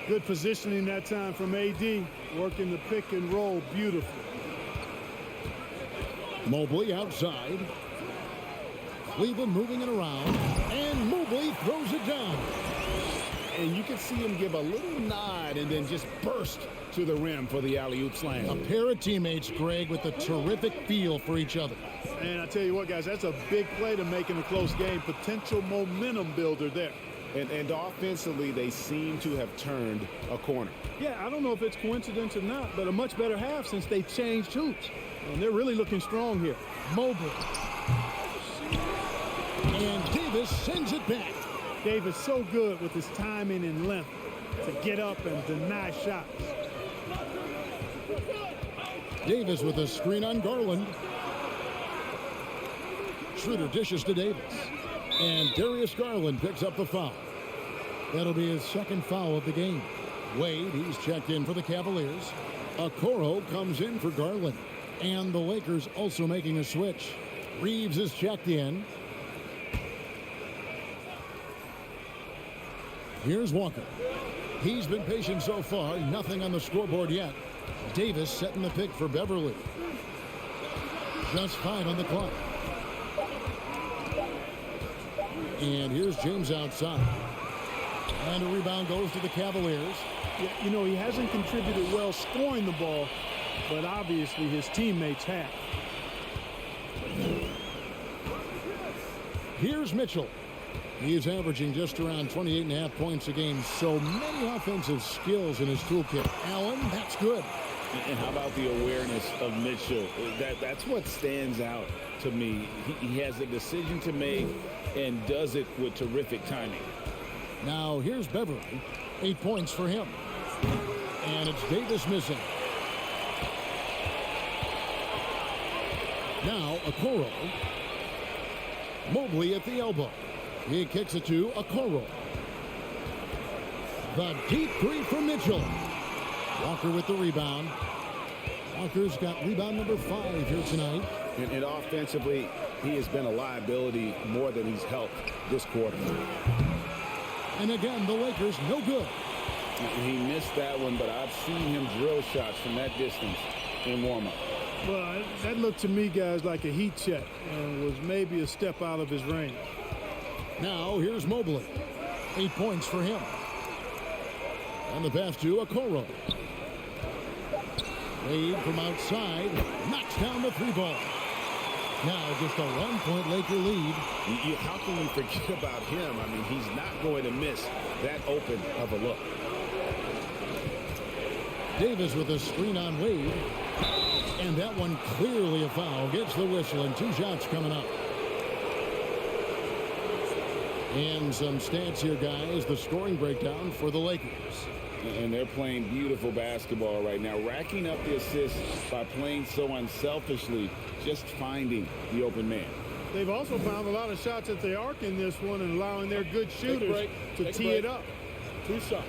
Good positioning that time from AD, working the pick and roll beautifully. Mobley outside. Cleveland moving it around, and Mobley throws it down. And you can see him give a little nod and then just burst to the rim for the alley-oop slam. A pair of teammates, Greg, with a terrific feel for each other. And I tell you what, guys, that's a big play to make in a close game. Potential momentum builder there. And offensively, they seem to have turned a corner. Yeah, I don't know if it's coincidence or not, but a much better half since they changed hoops. And they're really looking strong here. Mobley. And Davis sends it back. Davis so good with his timing and length to get up and deny shots. Davis with a screen on Garland. Schroeder dishes to Davis. And Darius Garland picks up the foul. That'll be his 2nd foul of the game. Wade, he's checked in for the Cavaliers. Okoro comes in for Garland. And the Lakers also making a switch. Reeves is checked in. Here's Walker. He's been patient so far. Nothing on the scoreboard yet. Davis setting the pick for Beverly. Just 5 on the clock. And here's James outside. And a rebound goes to the Cavaliers. Yeah, you know, he hasn't contributed well scoring the ball, but obviously his teammates have. Here's Mitchell. He is averaging just around 28.5 points a game. So many offensive skills in his toolkit. Allen, that's good. And how about the awareness of Mitchell? That's what stands out to me. He has a decision to make and does it with terrific timing. Now here's Beverly. 8 points for him. And it's Davis missing. Now Okoro. Mobley at the elbow. He kicks it to Okoro. The deep three for Mitchell. Walker with the rebound. Walker's got rebound number 5 here tonight. And offensively, he has been a liability more than he's helped this quarter. And again, the Lakers no good. He missed that one, but I've seen him drill shots from that distance in warm-up. Well, that looked to me, guys, like a heat check and was maybe a step out of his range. Now here's Mobley. 8 points for him. And the pass to Okoro. Wade from outside knocks down the 3-ball. Now just a 1-point Laker lead. How can we forget about him? I mean, he's not going to miss that open of a look. Davis with a screen on Wade. And that one clearly a foul. Gets the whistle and 2 shots coming up. And some stats here, guys. The scoring breakdown for the Lakers. And they're playing beautiful basketball right now, racking up the assists by playing so unselfishly, just finding the open man. They've also found a lot of shots at the arc in this one and allowing their good shooters to tee it up. 2 shots.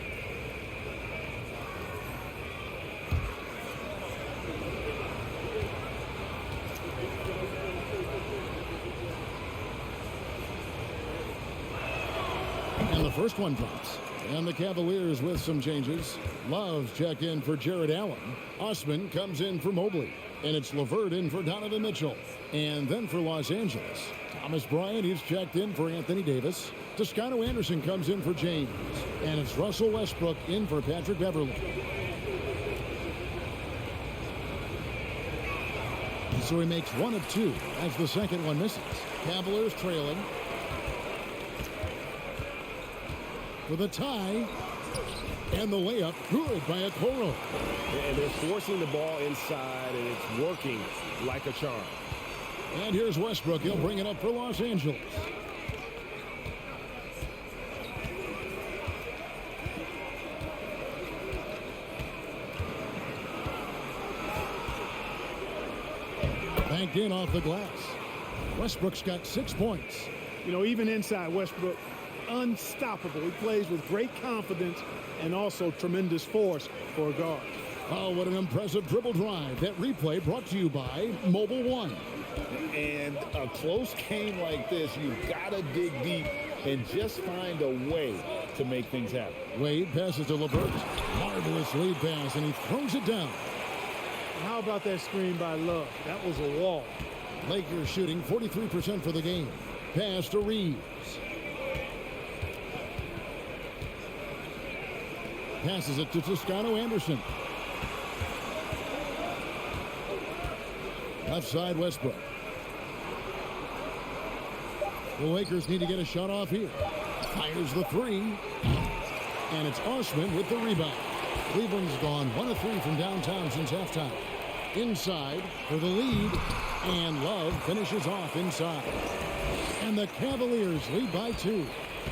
And the first one drops. And the Cavaliers with some changes. Love check in for Jared Allen. Osman comes in for Mobley. And it's LeVert in for Donovan Mitchell. And then for Los Angeles, Thomas Bryant is checked in for Anthony Davis. Toscano Anderson comes in for James. And it's Russell Westbrook in for Patrick Beverly. So he makes 1 of 2 as the second one misses. Cavaliers trailing. For the tie, and the layup good by Okoro. And they're forcing the ball inside, and it's working like a charm. And here's Westbrook. He'll bring it up for Los Angeles. Banked in off the glass. Westbrook's got 6 points. You know, even inside Westbrook, unstoppable. He plays with great confidence and also tremendous force for a guard. Oh, what an impressive dribble drive. That replay brought to you by Mobile One. And a close game like this, you've got to dig deep and just find a way to make things happen. Wade passes to LeVert. Marvelous lead pass, and he throws it down. How about that screen by Love? That was a wall. Lakers shooting 43% for the game. Pass to Reeves. Passes it to Toscano Anderson. Left side Westbrook. The Lakers need to get a shot off here. Fires the 3. And it's Osman with the rebound. Cleveland's gone 1 of 3 from downtown since halftime. Inside for the lead. And Love finishes off inside. And the Cavaliers lead by 2.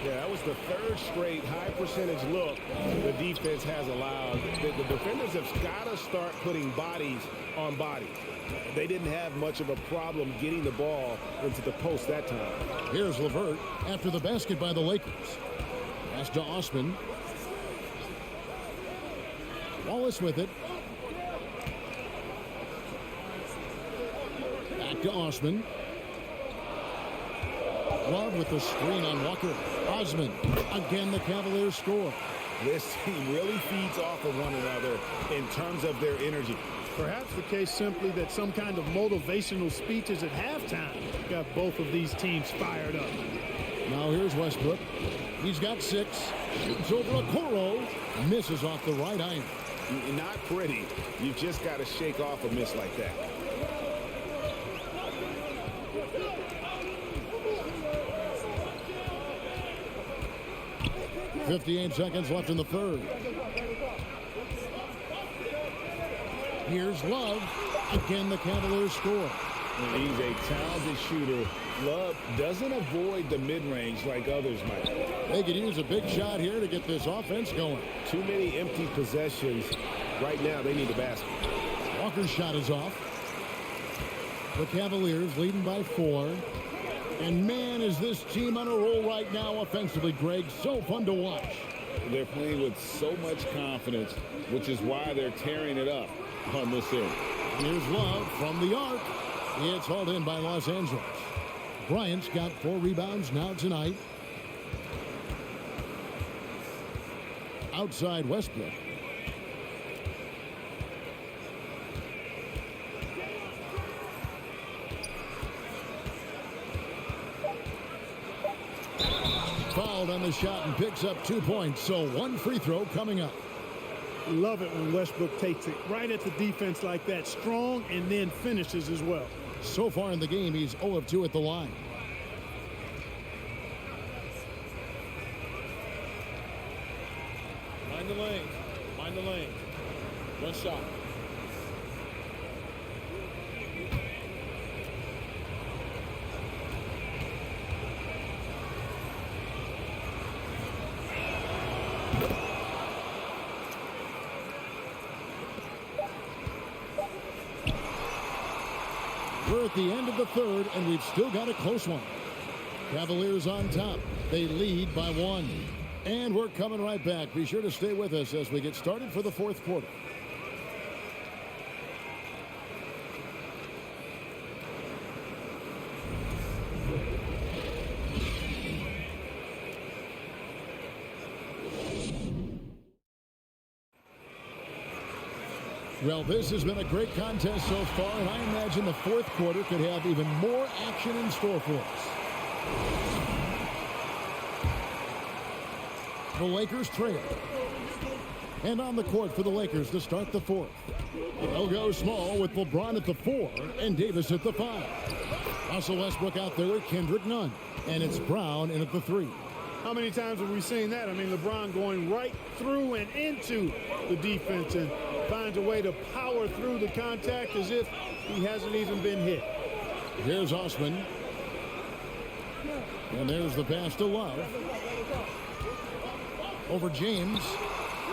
Yeah, that was the 3rd straight high percentage look the defense has allowed. The defenders have got to start putting bodies on bodies. They didn't have much of a problem getting the ball into the post that time. Here's LeVert after the basket by the Lakers. Pass to Osman. Wallace with it. Back to Osman. Love with the screen on Walker. Osman. Again, the Cavaliers score. This team really feeds off of one another in terms of their energy. Perhaps the case simply that some kind of motivational speeches at halftime got both of these teams fired up. Now here's Westbrook. He's got 6. Shoots over Okoro. Misses off the right iron. Not pretty. You've just got to shake off a miss like that. .58 seconds left in the 3rd. Here's Love. Again, the Cavaliers score. He's a talented shooter. Love doesn't avoid the mid-range like others might. They could use a big shot here to get this offense going. Too many empty possessions. Right now, they need a basket. Walker's shot is off. The Cavaliers leading by 4. And man, is this team on a roll right now offensively, Greg. So fun to watch. They're playing with so much confidence, which is why they're tearing it up on this end. Here's Love from the arc. It's hauled in by Los Angeles. Bryant's got 4 rebounds now tonight. Outside Westbrook. Fouled on the shot and picks up 2 points. So 1 free throw coming up. Love it when Westbrook takes it right at the defense like that, strong, and then finishes as well. So far in the game, he's 0 of 2 at the line. Mind the lane. Mind the lane. One shot. We're at the end of the third, and we've still got a close one. Cavaliers on top. They lead by 1. And we're coming right back. Be sure to stay with us as we get started for the fourth quarter. Well, this has been a great contest so far, and I imagine the fourth quarter could have even more action in store for us. The Lakers trail. And on the court for the Lakers to start the fourth. They'll go small with LeBron at the 4 and Davis at the 5. Russell Westbrook out there with Kendrick Nunn. And it's Brown in at the 3. How many times have we seen that? I mean, LeBron going right through and into the defense and finds a way to power through the contact as if he hasn't even been hit. Here's Osman. And there's the pass to Love. Over James.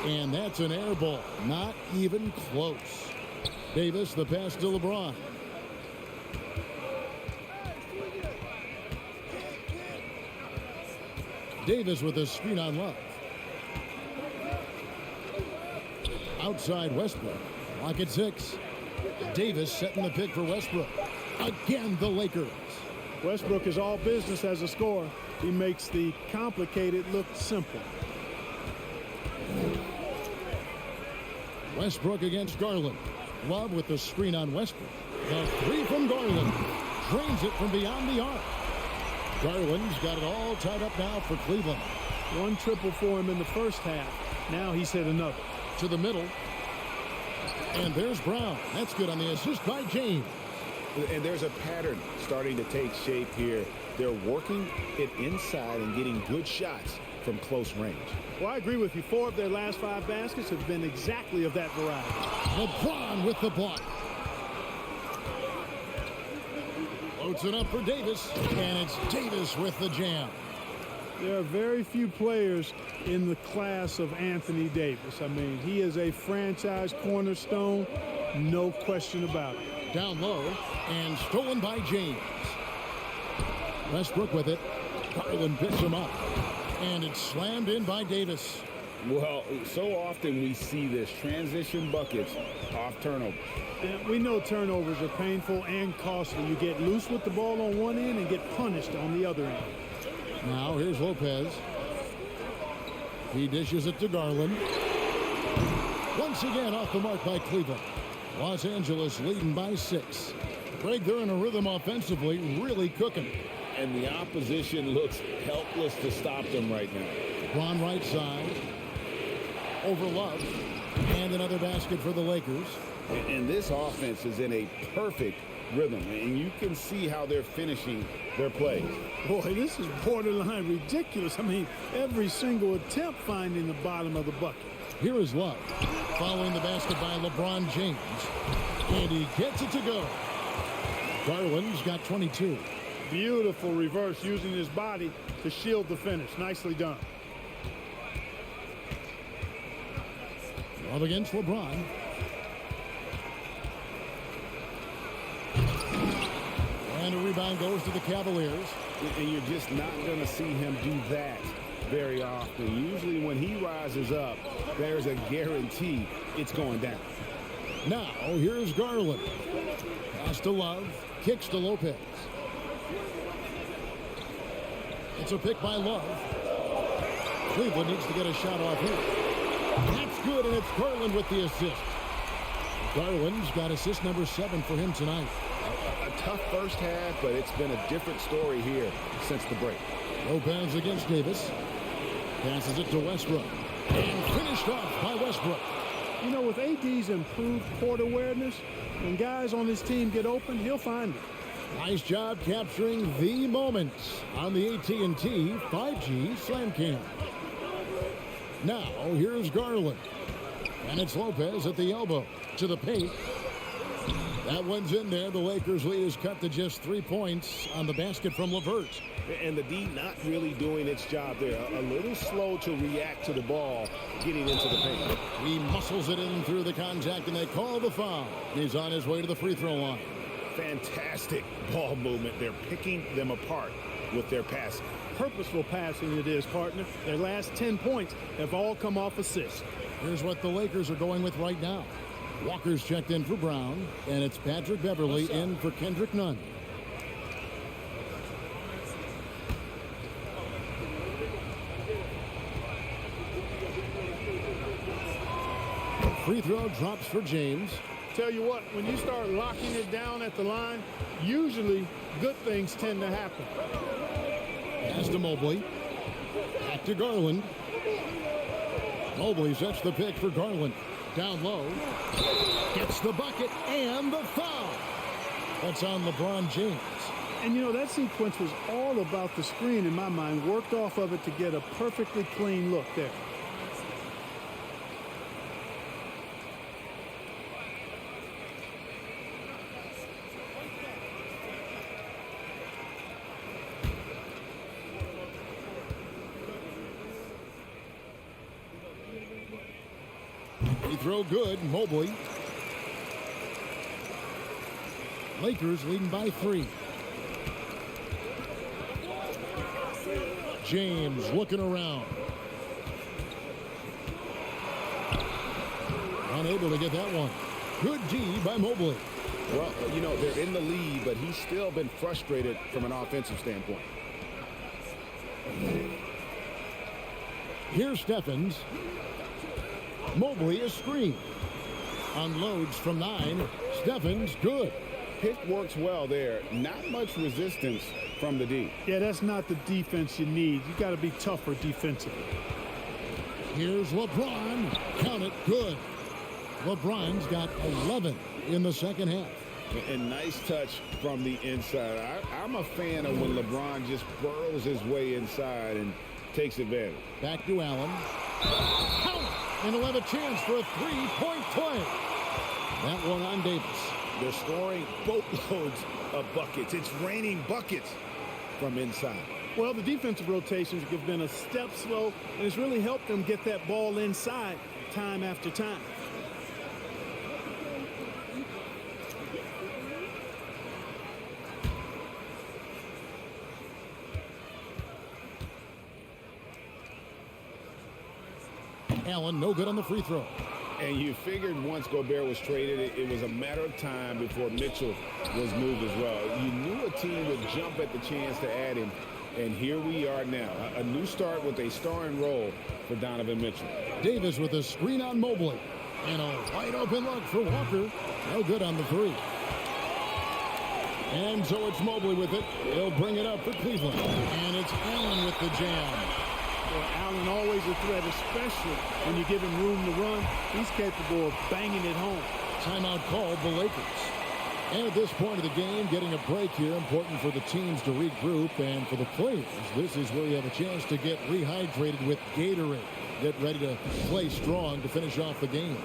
And that's an air ball. Not even close. Davis, the pass to LeBron. Davis with a screen on Love. Outside Westbrook. Clock at 6. Davis setting the pick for Westbrook. Again, the Lakers. Westbrook is all business as a scorer. He makes the complicated look simple. Westbrook against Garland. Love with the screen on Westbrook. The 3 from Garland. Drains it from beyond the arc. Garland's got it all tied up now for Cleveland. 1 triple for him in the first half. Now he's hit another. To the middle. And there's Brown. That's good on the assist by James. And there's a pattern starting to take shape here. They're working it inside and getting good shots from close range. Well, I agree with you. 4 of their last 5 baskets have been exactly of that variety. LeBron with the block. Floats it up for Davis, and it's Davis with the jam. There are very few players in the class of Anthony Davis. I mean, he is a franchise cornerstone, no question about it. Down low, and stolen by James. Westbrook with it. Garland picks him up, and it's slammed in by Davis. Well, so often we see this transition buckets off turnover. And we know turnovers are painful and costly. You get loose with the ball on one end and get punished on the other end. Now here's Lopez. He dishes it to Garland. Once again off the mark by Cleveland. Los Angeles leading by 6. Greg, they're in a rhythm offensively, really cooking. And the opposition looks helpless to stop them right now. LeBron right side. Over Love. And another basket for the Lakers. And this offense is in a perfect rhythm. And you can see how they're finishing their plays. Boy, this is borderline ridiculous. I mean, every single attempt finding the bottom of the bucket. Here is Love. Following the basket by LeBron James. And he gets it to go. Garland's got 22. Beautiful reverse, using his body to shield the finish. Nicely done. Love against LeBron. And a rebound goes to the Cavaliers. And you're just not going to see him do that very often. Usually when he rises up, there's a guarantee it's going down. Now, here's Garland. Pass to Love. Kicks to Lopez. It's a pick by Love. Cleveland needs to get a shot off here. That's good, and it's Garland with the assist. Garland's got assist number 7 for him tonight. A tough first half, but it's been a different story here since the break. Lopez against Davis. Passes it to Westbrook. And finished off by Westbrook. You know, with AD's improved court awareness, when guys on his team get open, he'll find it. Nice job capturing the moments on the AT&T 5G Slam Cam. Now, here's Garland. And it's Lopez at the elbow to the paint. That one's in there. The Lakers lead is cut to just 3 points on the basket from LeVert. And the D not really doing its job there. A little slow to react to the ball getting into the paint. He muscles it in through the contact, and they call the foul. He's on his way to the free throw line. Fantastic ball movement. They're picking them apart with their passing. Purposeful passing it is, partner. Their last 10 points have all come off assists. Here's what the Lakers are going with right now. Walker's checked in for Brown, and it's Patrick Beverley in for Kendrick Nunn. Free throw drops for James. Tell you what, when you start locking it down at the line, usually good things tend to happen. Pass to Mobley. Back to Garland. Mobley sets the pick for Garland. Down low. Gets the bucket and the foul. That's on LeBron James. And, you know, that sequence was all about the screen in my mind. Worked off of it to get a perfectly clean look there. Free throw good. Mobley. Lakers leading by 3. James looking around. Unable to get that one. Good D by Mobley. Well, you know, they're in the lead, but he's still been frustrated from an offensive standpoint. Here's Stephens. Mobley is screen. Unloads from 9. Stephens good. Pick works well there. Not much resistance from the D. Yeah, that's not the defense you need. You got to be tougher defensively. Here's LeBron. Count it. Good. LeBron's got 11 in the second half. And nice touch from the inside. I'm a fan of when LeBron just burrows his way inside and takes advantage. Back to Allen. Count! And he'll have a chance for a 3-point play. That one on Davis. They're scoring boatloads of buckets. It's raining buckets from inside. Well, the defensive rotations have been a step slow, and it's really helped them get that ball inside time after time. Allen, no good on the free throw. And you figured once Gobert was traded, it was a matter of time before Mitchell was moved as well. You knew a team would jump at the chance to add him, and here we are now. A new start with a starring role for Donovan Mitchell. Davis with a screen on Mobley. And a wide open look for Walker. No good on the 3. And so it's Mobley with it. He'll bring it up for Cleveland. And it's Allen with the jam. Well, Allen always a threat, especially when you give him room to run. He's capable of banging it home. Timeout called the Lakers. And at this point of the game, getting a break here, important for the teams to regroup. And for the players, this is where you have a chance to get rehydrated with Gatorade. get ready to play strong to finish off the game.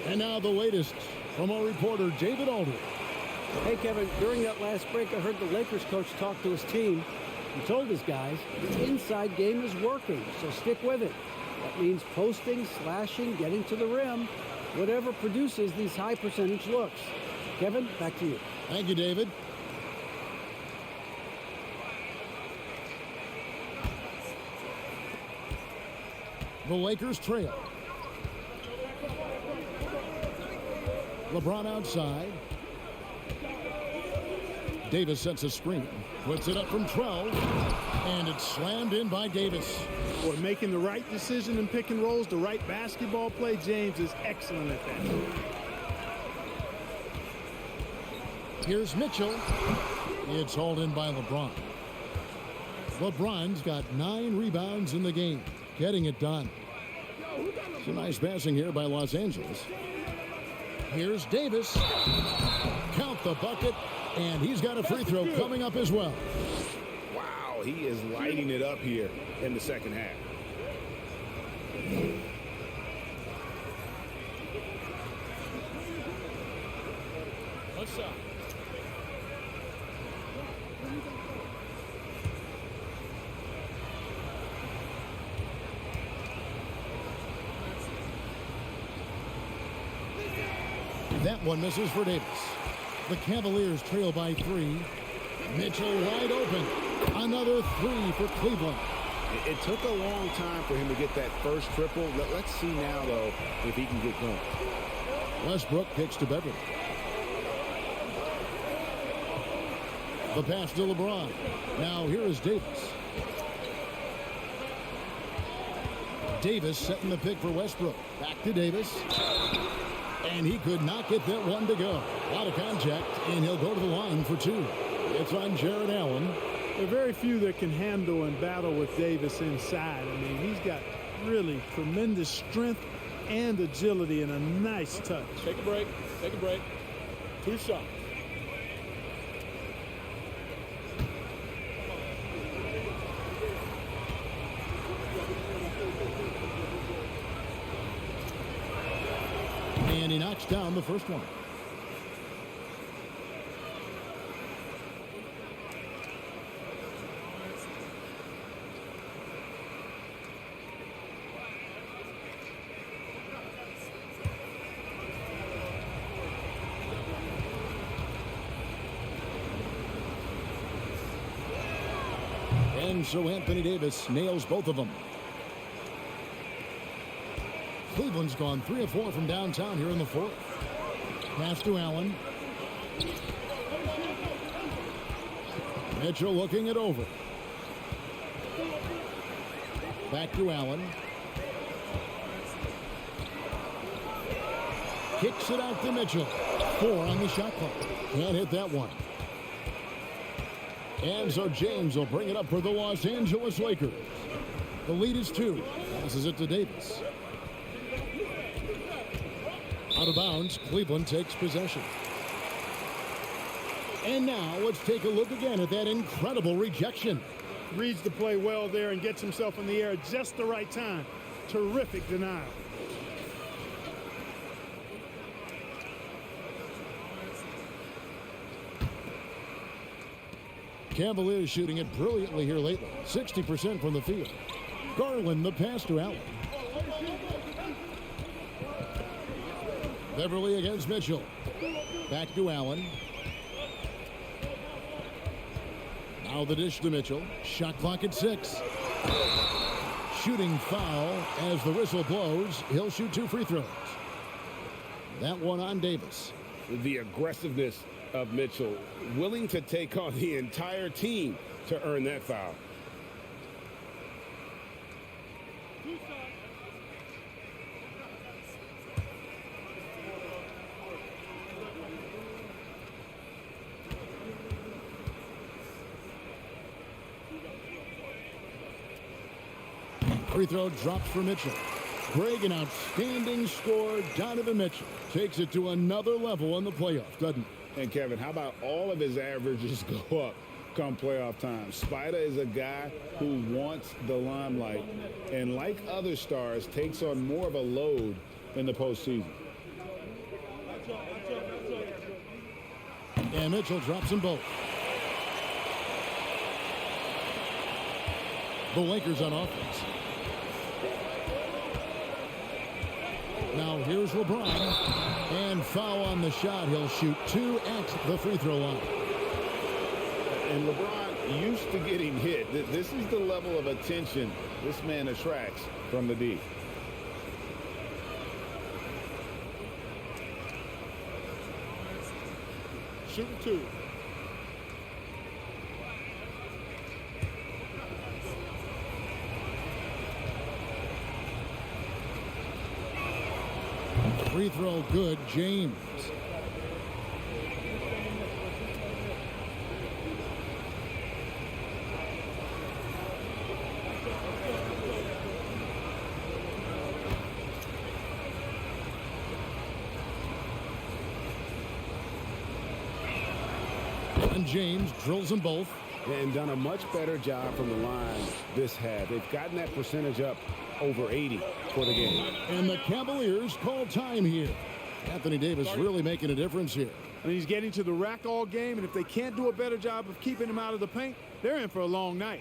And now the latest from our reporter, David Aldridge. Hey, Kevin, during that last break, I heard the Lakers coach talk to his team. He told his guys the inside game is working, so stick with it. That means posting, slashing, getting to the rim, whatever produces these high percentage looks. Kevin, back to you. Thank you, David. The Lakers trail. LeBron outside. Davis sets a screen. Puts it up from 12. And it's slammed in by Davis. Boy, making the right decision in pick and rolls, the right basketball play. James is excellent at that. Here's Mitchell. It's hauled in by LeBron. LeBron's got 9 rebounds in the game. Getting it done. Some nice passing here by Los Angeles. Here's Davis. Count the bucket. And he's got a free throw coming up as well. Wow, he is lighting it up here in the second half. What's up? That one misses for Davis. The Cavaliers trail by 3. Mitchell wide open. Another 3 for Cleveland. It took a long time for him to get that first triple. Let's see now, though, if he can get going. Westbrook kicks to Beverly. The pass to LeBron. Now here is Davis. Davis setting the pick for Westbrook. Back to Davis. And he could not get that one to go. Out of contact, and he'll go to the line for 2. It's on Jared Allen. There are very few that can handle and battle with Davis inside. I mean, he's got really tremendous strength and agility and a nice touch. Take a break. Take a break. 2 shots. And he knocks down the first one. And so Anthony Davis nails both of them. Cleveland's gone 3 of 4 from downtown here in the 4th. Pass to Allen. Mitchell looking it over. Back to Allen. Kicks it out to Mitchell. 4 on the shot clock. Can't hit that one. And so James will bring it up for the Los Angeles Lakers. The lead is 2. Passes it to Davis. Out of bounds, Cleveland takes possession. And now let's take a look again at that incredible rejection. Reads the play well there and gets himself in the air at just the right time. Terrific denial. Cavaliers shooting it brilliantly here lately. 60% from the field. Garland the pass to Allen. Beverly against Mitchell. Back to Allen. Now the dish to Mitchell. Shot clock at 6. Shooting foul as the whistle blows. He'll shoot 2 free throws. That one on Davis. The aggressiveness of Mitchell, willing to take on the entire team to earn that foul. Free throw drops for Mitchell. Greg, an outstanding scorer. Donovan Mitchell takes it to another level in the playoffs, doesn't he? And Kevin, how about all of his averages go up come playoff time? Spider is a guy who wants the limelight and, like other stars, takes on more of a load in the postseason. And Mitchell drops them both. The Lakers on offense. Now here's LeBron, and foul on the shot. He'll shoot 2 at the free throw line. And LeBron used to getting hit. This is the level of attention this man attracts from the D. Shooting 2. Free throw good, James. And James drills them both. And done a much better job from the line this half. They've gotten that percentage up over 80 for the game. And the Cavaliers call time here. Anthony Davis really making a difference here. I mean, he's getting to the rack all game, and if they can't do a better job of keeping him out of the paint, they're in for a long night.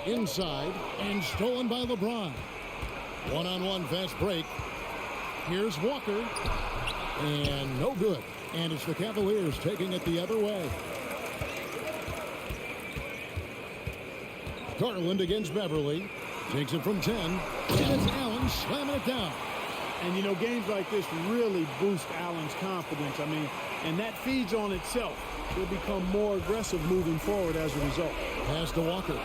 Inside and stolen by LeBron. One-on-one fast break. Here's Walker. And no good. And it's the Cavaliers taking it the other way. Garland against Beverly. Takes it from 10. And it's Allen slamming it down. And, you know, games like this really boost Allen's confidence. I mean, and that feeds on itself. He'll become more aggressive moving forward as a result. Pass to Walker.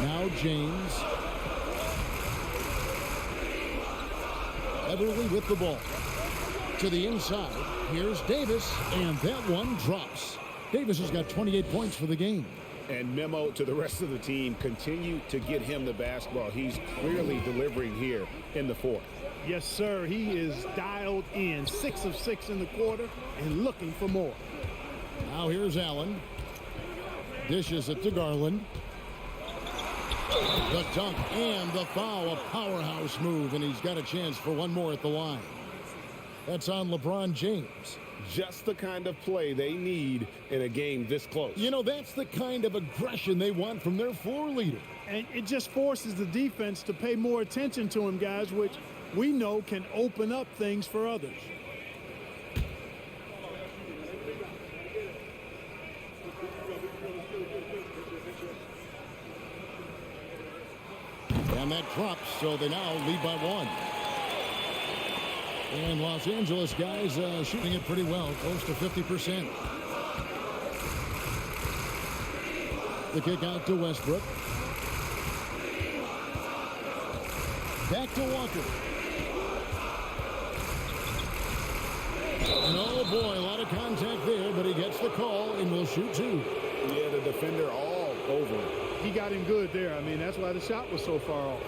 Now James. Everly with the ball. To the inside. Here's Davis, and that one drops. Davis has got 28 points for the game. And memo to the rest of the team, continue to get him the basketball. He's clearly delivering here in the fourth. Yes, sir. He is dialed in. 6 of 6 in the quarter and looking for more. Now here's Allen. Dishes it to Garland. The dunk and the foul. A powerhouse move, and he's got a chance for one more at the line. That's on LeBron James. Just the kind of play they need in a game this close. You know, that's the kind of aggression they want from their floor leader. And it just forces the defense to pay more attention to him, guys, which we know can open up things for others. And that drops, so they now lead by 1. And Los Angeles guys shooting it pretty well, close to 50%. The kick out to Westbrook. Back to Walker. And oh boy, a lot of contact there, but he gets the call and will shoot 2. Yeah, the defender all over him. He got him good there. I mean, that's why the shot was so far off.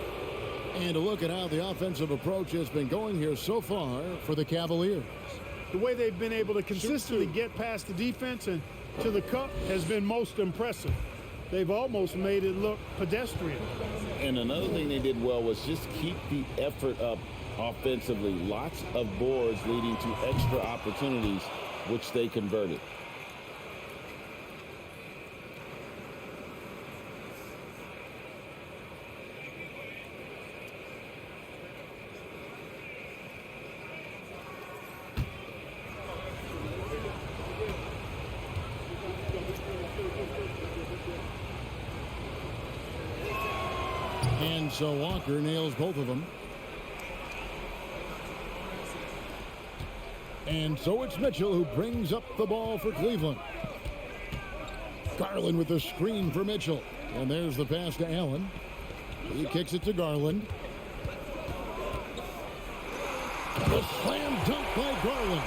And to look at how the offensive approach has been going here so far for the Cavaliers. The way they've been able to consistently get past the defense and to the cup has been most impressive. They've almost made it look pedestrian. And another thing they did well was just keep the effort up offensively. Lots of boards leading to extra opportunities, which they converted. And so Walker nails both of them. And so it's Mitchell who brings up the ball for Cleveland. Garland with the screen for Mitchell. And there's the pass to Allen. He kicks it to Garland. The slam dunk by Garland.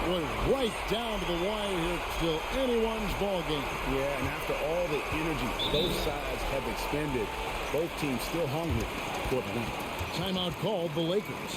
Went right down to the wire here. Still anyone's ball game. Yeah, and after all the energy both sides have expended, both teams still hungry for the win. Timeout called the Lakers.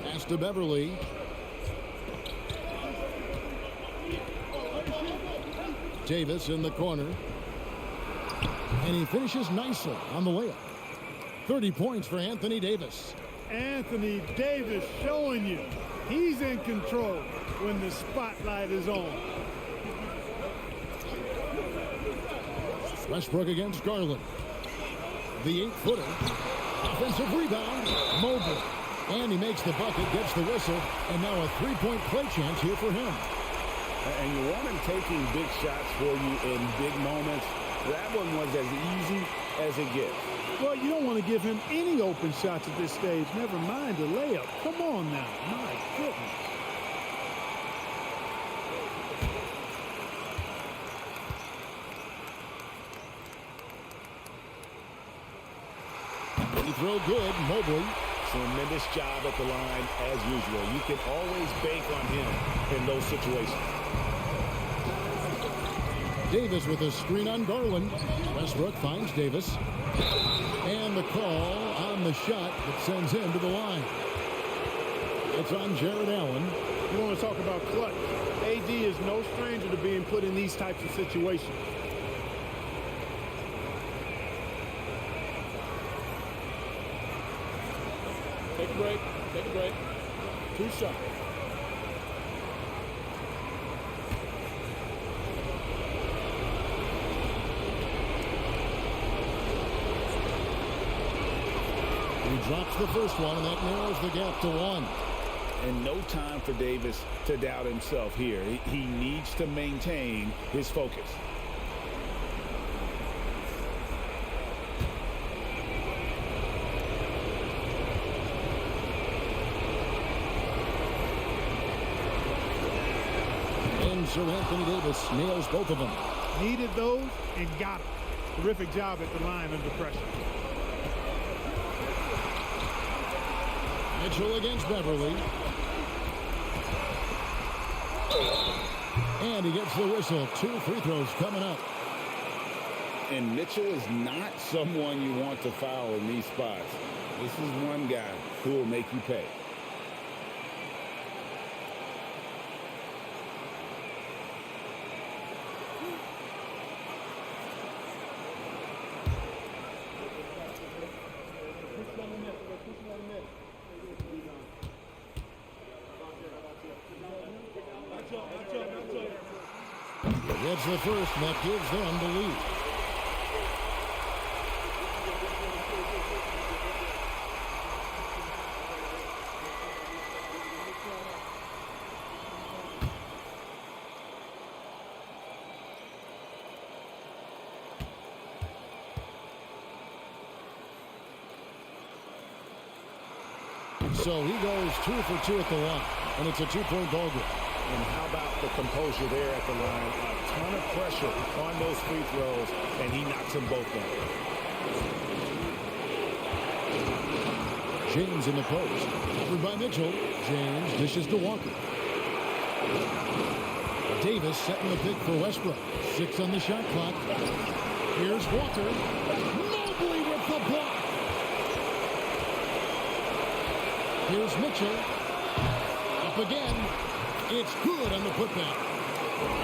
Pass to Beverly. Davis in the corner. And he finishes nicely on the layup. 30 points for Anthony Davis. Anthony Davis showing you he's in control when the spotlight is on. Westbrook against Garland. The 8-footer. Offensive rebound. Mobley. And he makes the bucket, gets the whistle, and now a three-point play chance here for him. And you want him taking big shots for you in big moments. That one was as easy as it gets. Well, you don't want to give him any open shots at this stage. Never mind a layup. Come on now. My goodness. Free throw good. Mobley. Tremendous job at the line as usual. You can always bank on him in those situations. Davis with a screen on Garland. Westbrook finds Davis. And the call on the shot that sends him to the line. It's on Jared Allen. You want to talk about clutch. AD is no stranger to being put in these types of situations. Take a break. Take a break. 2 shots. He drops the first one, and that narrows the gap to 1. And no time for Davis to doubt himself here. He needs to maintain his focus. And so Anthony Davis nails both of them. Needed those and got them. Terrific job at the line under pressure. Mitchell against Beverly. And he gets the whistle. 2 free throws coming up. And Mitchell is not someone you want to foul in these spots. This is one guy who will make you pay. Gets the first, and that gives them the lead. So he goes 2 for 2 at the line, and it's a 2-point ball game. And how about the composure there at the line? A ton of pressure on those free throws, and he knocks them both down. James in the post. Covered by Mitchell. James dishes to Walker. Davis setting the pick for Westbrook. 6 on the shot clock. Here's Walker. Mobley with the block. Here's Mitchell. Up again. It's good on the putback.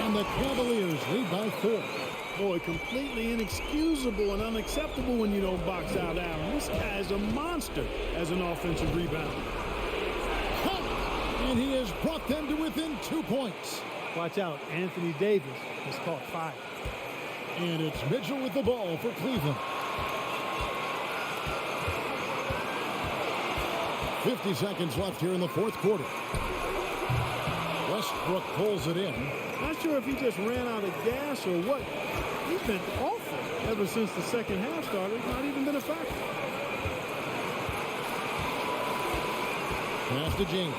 And the Cavaliers lead by 4. Boy, completely inexcusable and unacceptable when you don't box out Allen. This guy's a monster as an offensive rebounder. And he has brought them to within 2 points. Watch out, Anthony Davis has caught fire. And it's Mitchell with the ball for Cleveland. 50 seconds left here in the fourth quarter. Westbrook pulls it in. Not sure if he just ran out of gas or what. He's been awful ever since the second half started. Not even been a factor. Pass to James.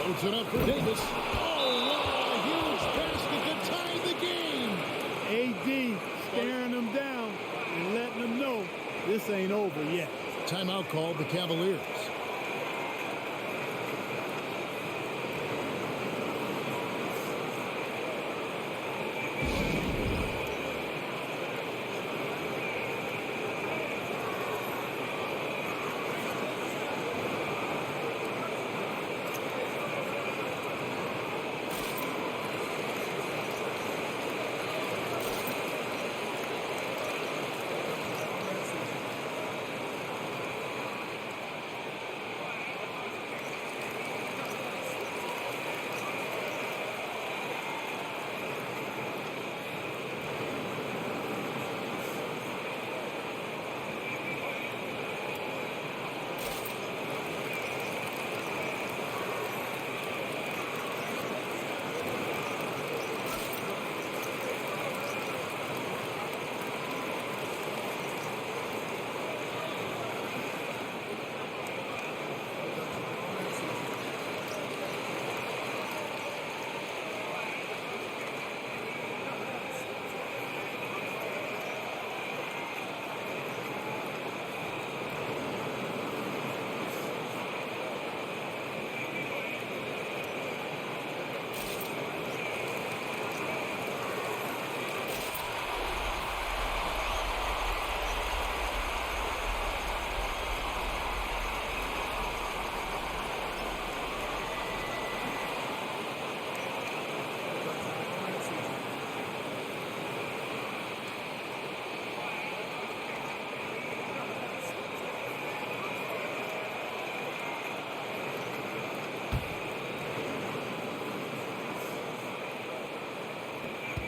Puts it up for Davis. Oh, what a huge basket to tie the game. AD staring him down and letting him know this ain't over yet. Timeout called the Cavaliers.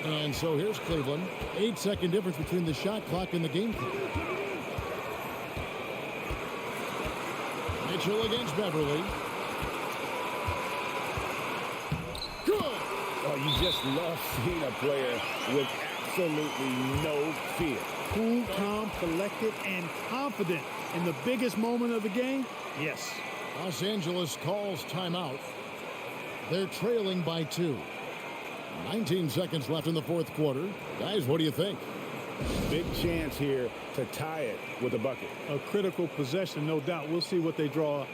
And so here's Cleveland. 8-second difference between the shot clock and the game clock. Mitchell against Beverly. Good. Oh, you just love seeing a player with absolutely no fear. Cool, calm, collected, and confident in the biggest moment of the game. Yes. Los Angeles calls timeout. They're trailing by 2. 19 seconds left in the fourth quarter. Guys, what do you think? Big chance here to tie it with a bucket. A critical possession, no doubt. We'll see what they draw up.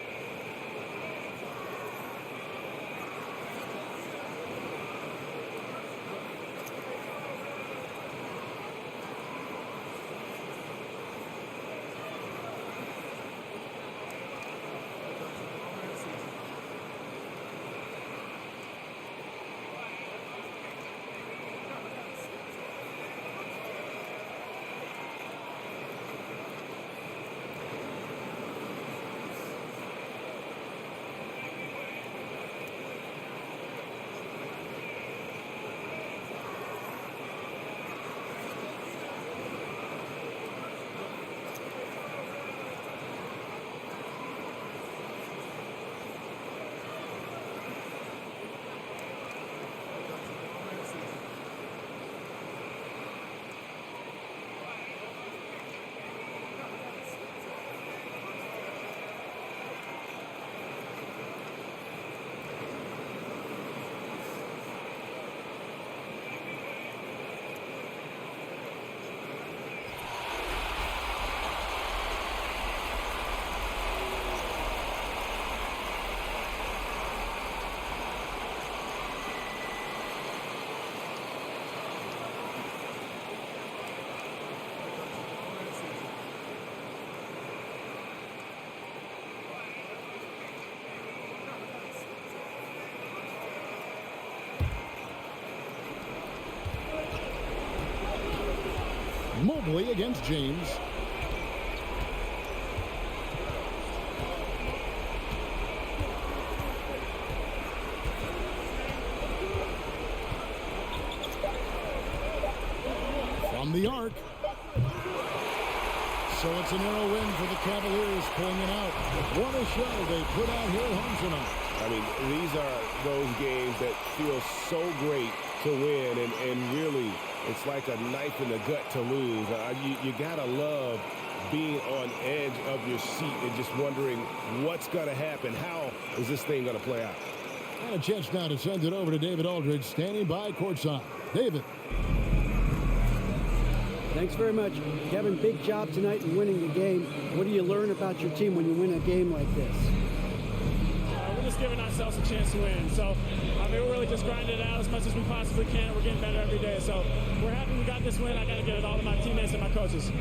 Mobley against James. From the arc. So it's a narrow win for the Cavaliers, pulling it out. What a show they put out here at home tonight. I mean, these are those games that feel so great to win, and really, it's like a knife in the gut to lose. You got to love being on edge of your seat and just wondering what's going to happen. How is this thing going to play out? And a chance now to send it over to David Aldridge, standing by courtside. David. Thanks very much. Kevin, big job tonight in winning the game. What do you learn about your team when you win a game like this? We're just giving ourselves a chance to win. So, we're really just grinding it out as much as we possibly can. We're getting better every day. So, we're happy we got this win. I got to give it all to my teammates and my coaches.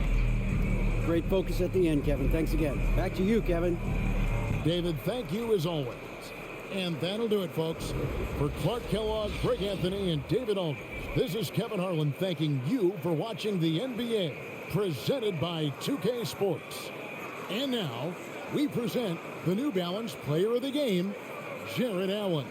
Great focus at the end, Kevin. Thanks again. Back to you, Kevin. David, thank you as always. And that'll do it, folks. For Clark Kellogg, Greg Anthony, and David Aldridge, this is Kevin Harlan thanking you for watching the NBA, presented by 2K Sports. And now, we present the New Balance Player of the Game, Jared Allen.